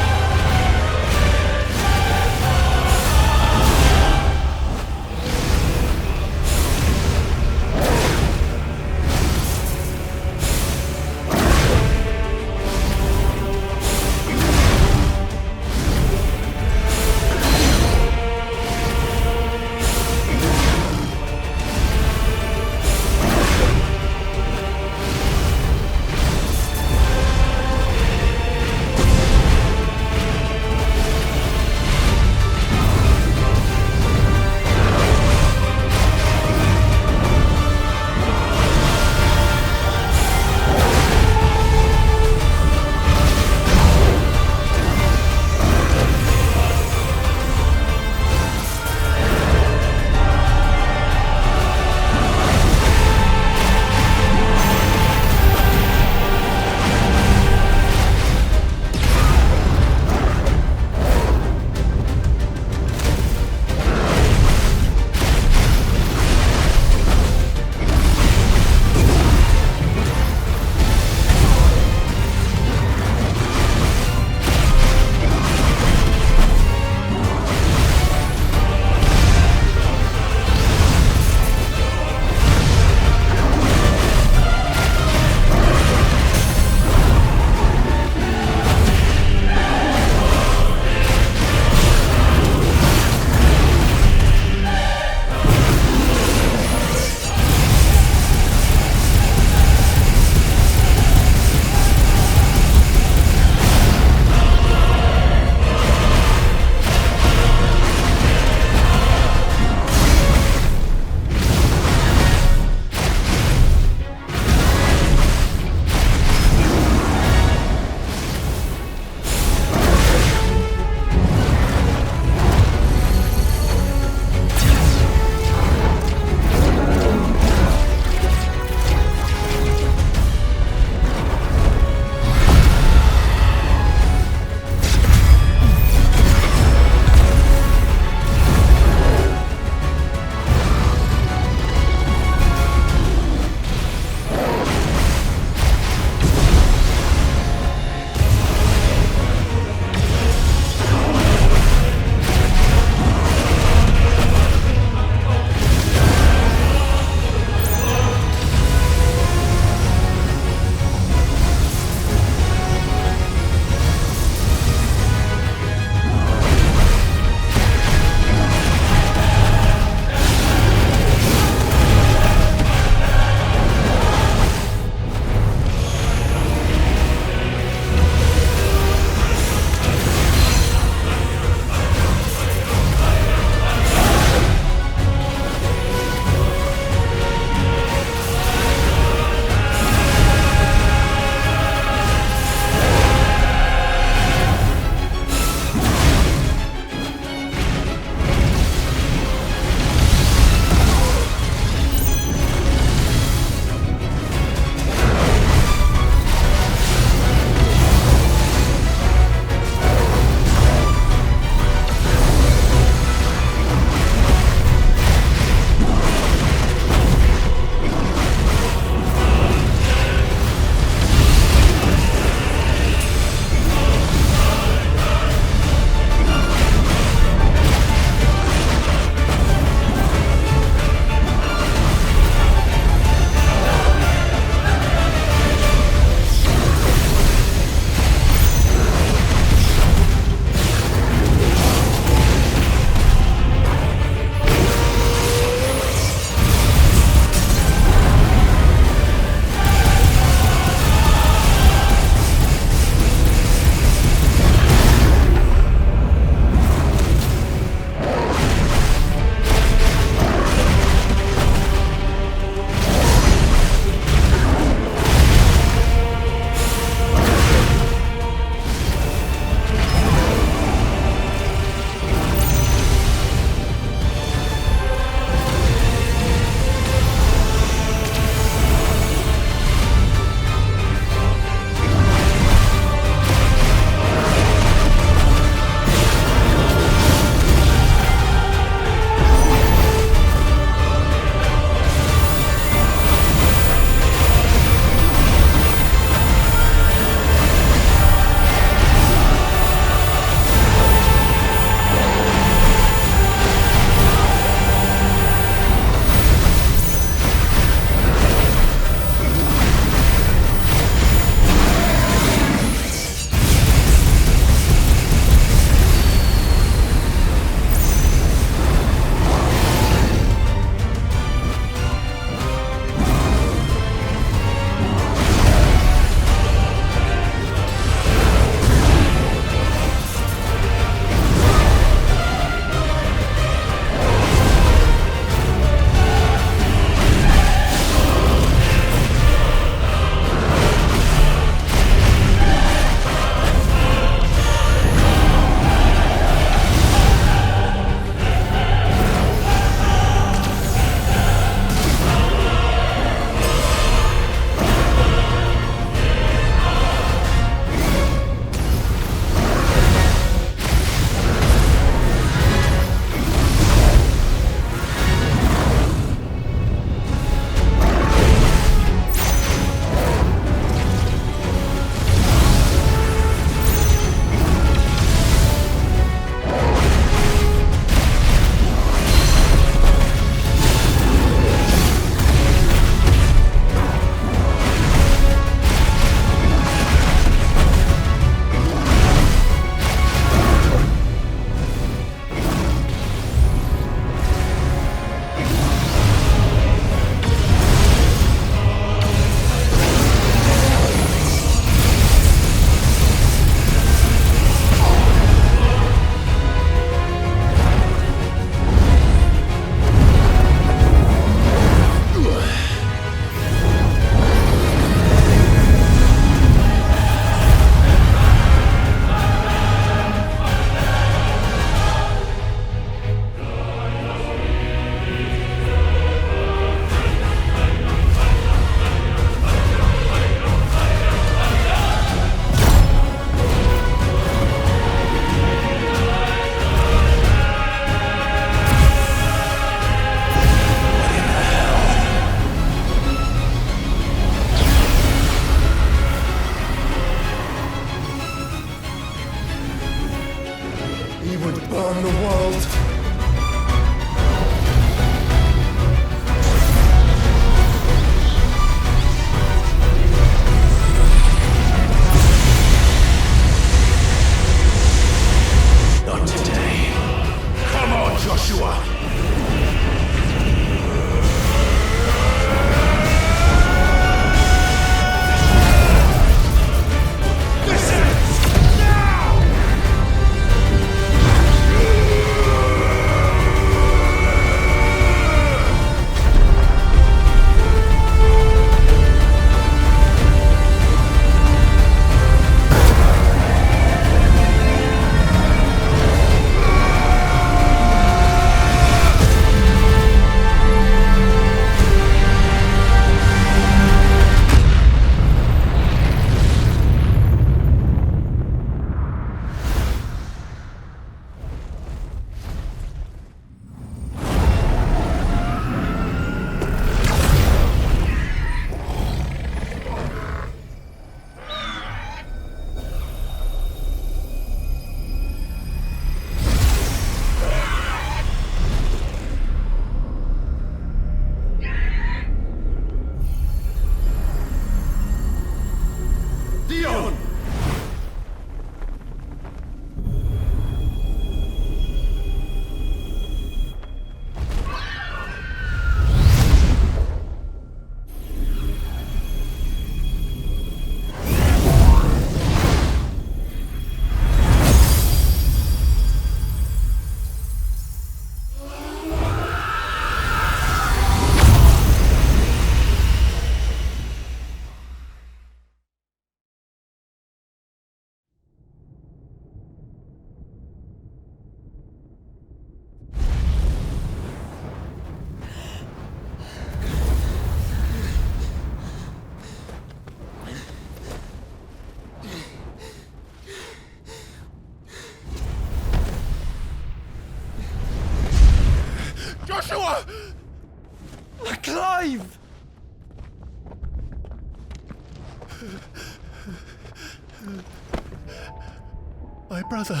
My brother.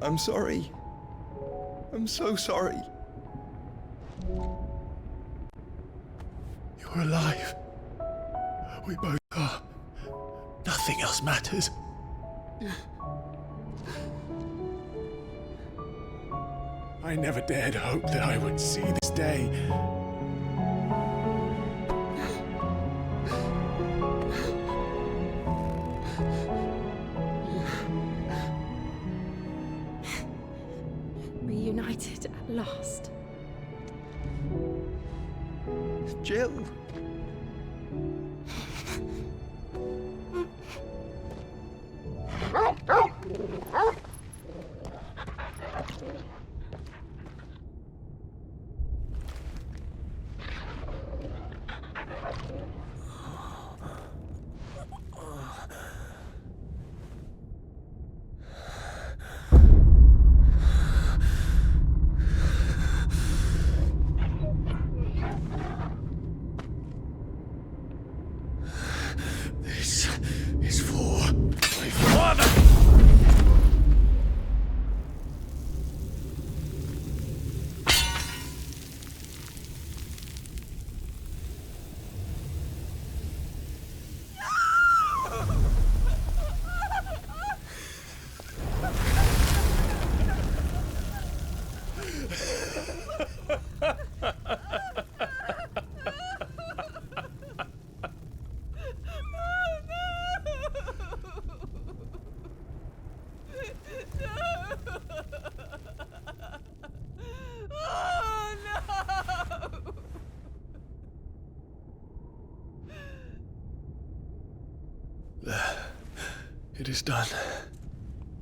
I'm sorry. I'm so sorry. You're alive. We both are. Nothing else matters. I never dared hope that I would see this day. Reunited at last. Jill. This is for my father! It is done.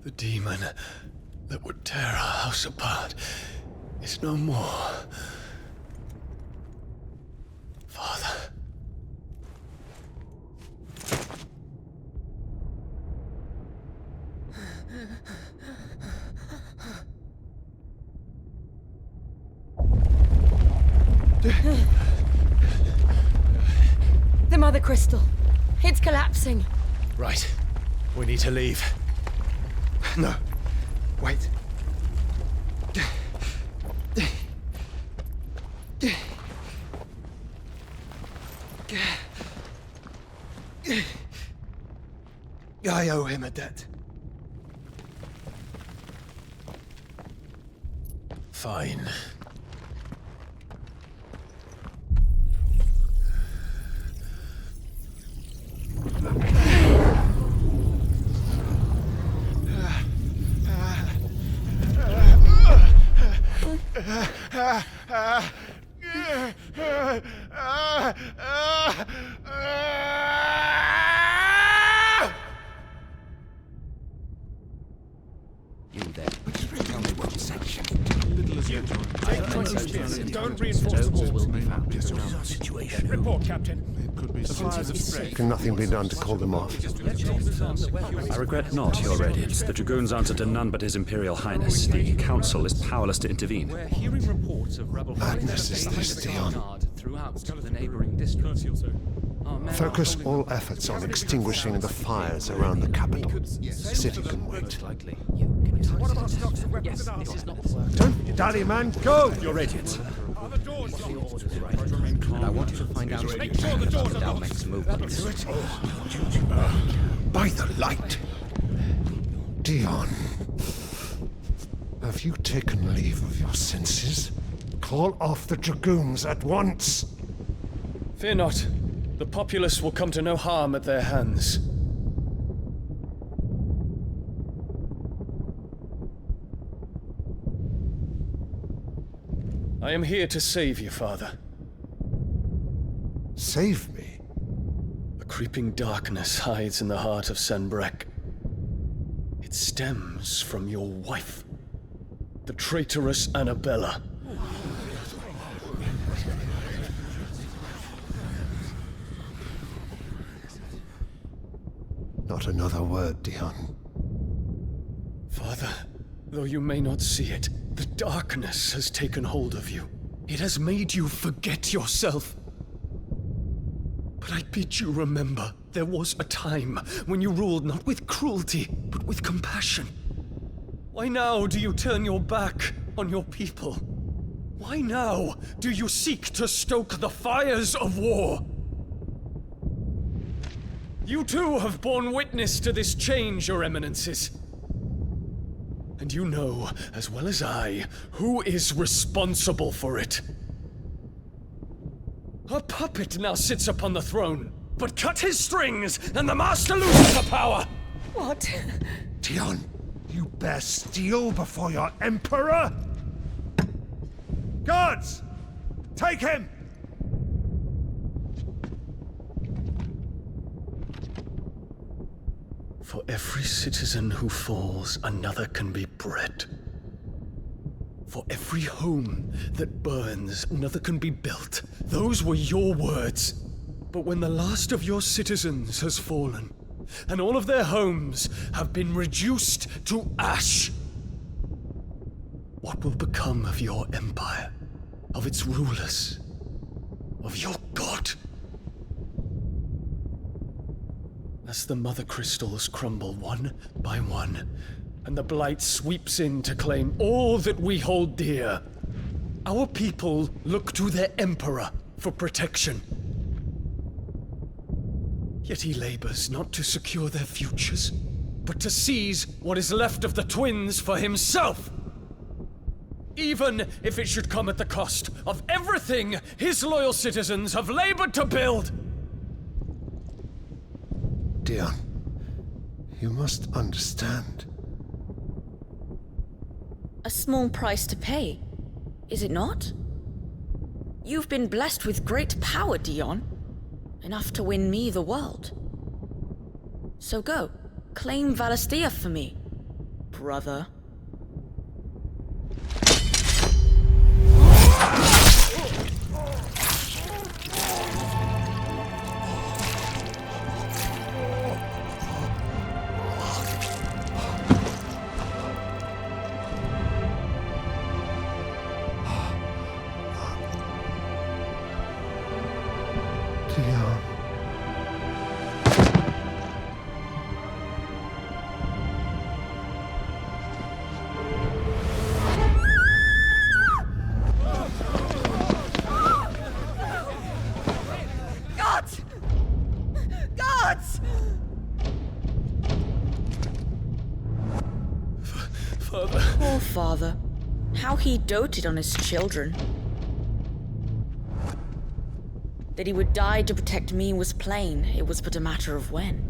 The demon that would tear our house apart is no more. Father. The Mother Crystal. It's collapsing. Right. We need to leave. No. Wait. I owe him a debt. Fine. You there. Tell me what section. Don't reinforce the walls. Situation. Report, Captain. Can nothing be done to call them off? I regret not, Your Radiance. The Dragoons answer to none but His Imperial Highness. The Council is powerless to intervene. We're hearing reports of rebel Madness is this, Dion. throughout the neighboring districts. Focus all efforts on extinguishing the fires around the capital. The city can wait. What about stocks of weapons and arms? Don't dally, man, go! Your Radiance. Are the doors locked? And I want you to find out Make sure the doors are I'll locked. make some movements. By the light! Dion. Have you taken leave of your senses? Call off the Dragoons at once! Fear not. The populace will come to no harm at their hands. I am here to save you, Father. Save me? The creeping darkness hides in the heart of Sanbreque. It stems from your wife, the traitorous Annabella. Not another word, Dion. Father, though you may not see it, the darkness has taken hold of you. It has made you forget yourself. But I I bid you remember, there was a time when you ruled not with cruelty, but with compassion. Why now do you turn your back on your people? Why now do you seek to stoke the fires of war? You too have borne witness to this change, Your Eminences. And you know, as well as I, who is responsible for it. A puppet now sits upon the throne, but cut his strings, and the master loses the power! What? Dion, you bear steel before your emperor? Guards! Take him! For every citizen who falls, another can be bred. For every home that burns, another can be built. Those were your words. But when the last of your citizens has fallen, and all of their homes have been reduced to ash, what will become of your empire, of its rulers, of your god? As the mother crystals crumble one by one, and the blight sweeps in to claim all that we hold dear, our people look to their emperor for protection. Yet he labors not to secure their futures, but to seize what is left of the twins for himself. Even if it should come at the cost of everything his loyal citizens have labored to build. Dion, you must understand. A small price to pay, is it not? You've been blessed with great power, Dion. Enough to win me the world. So go, claim Valisthea for me, brother. Dion. Gods! Gods! Father. Poor father. How he doted on his children. That he would die to protect me was plain. It was but a matter of when.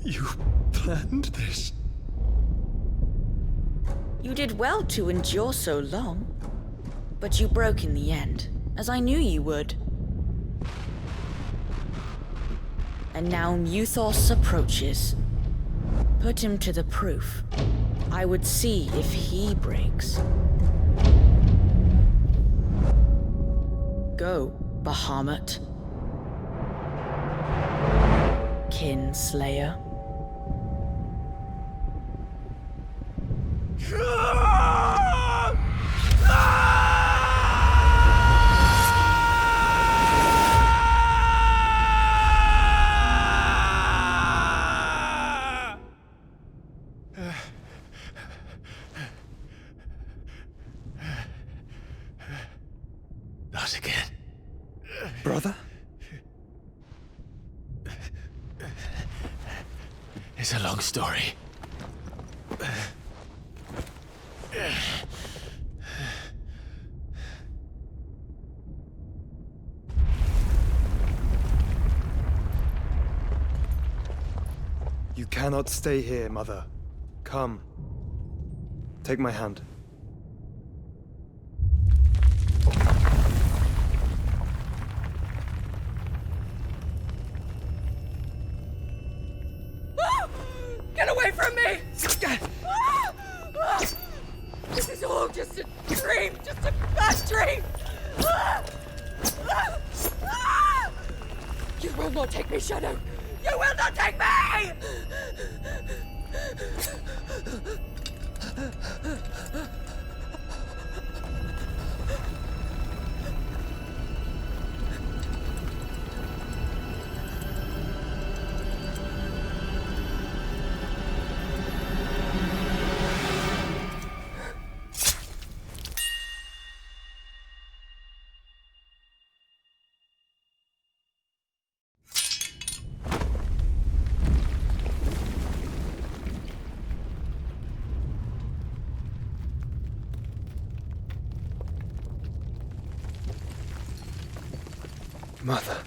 You planned this? You did well to endure so long. But you broke in the end, as I knew you would. And now Muthos approaches. Put him to the proof. I would see if he breaks. Go, Bahamut. Kinslayer. Not again. Brother? It's a long story. You cannot stay here, Mother. Come. Take my hand. Get away from me! This is all just a dream, just a bad dream! You will not take me, Shadow! You will not take me! Mother.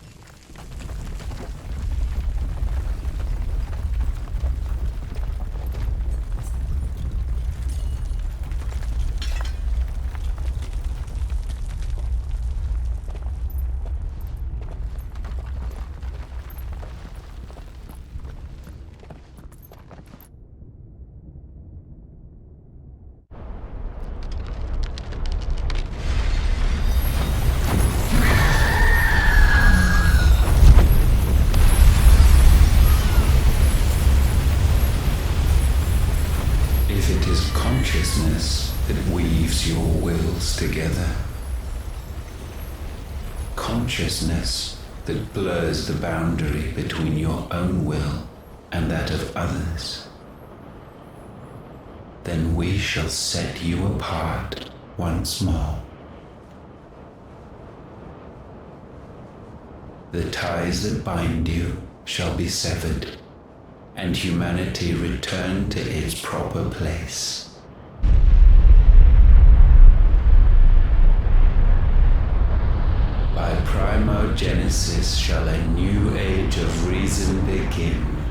If it is consciousness that weaves your wills together, consciousness that blurs the boundary between your own will and that of others, then we shall set you apart once more. The ties that bind you shall be severed, and humanity return to its proper place. By primogenesis shall a new age of reason begin.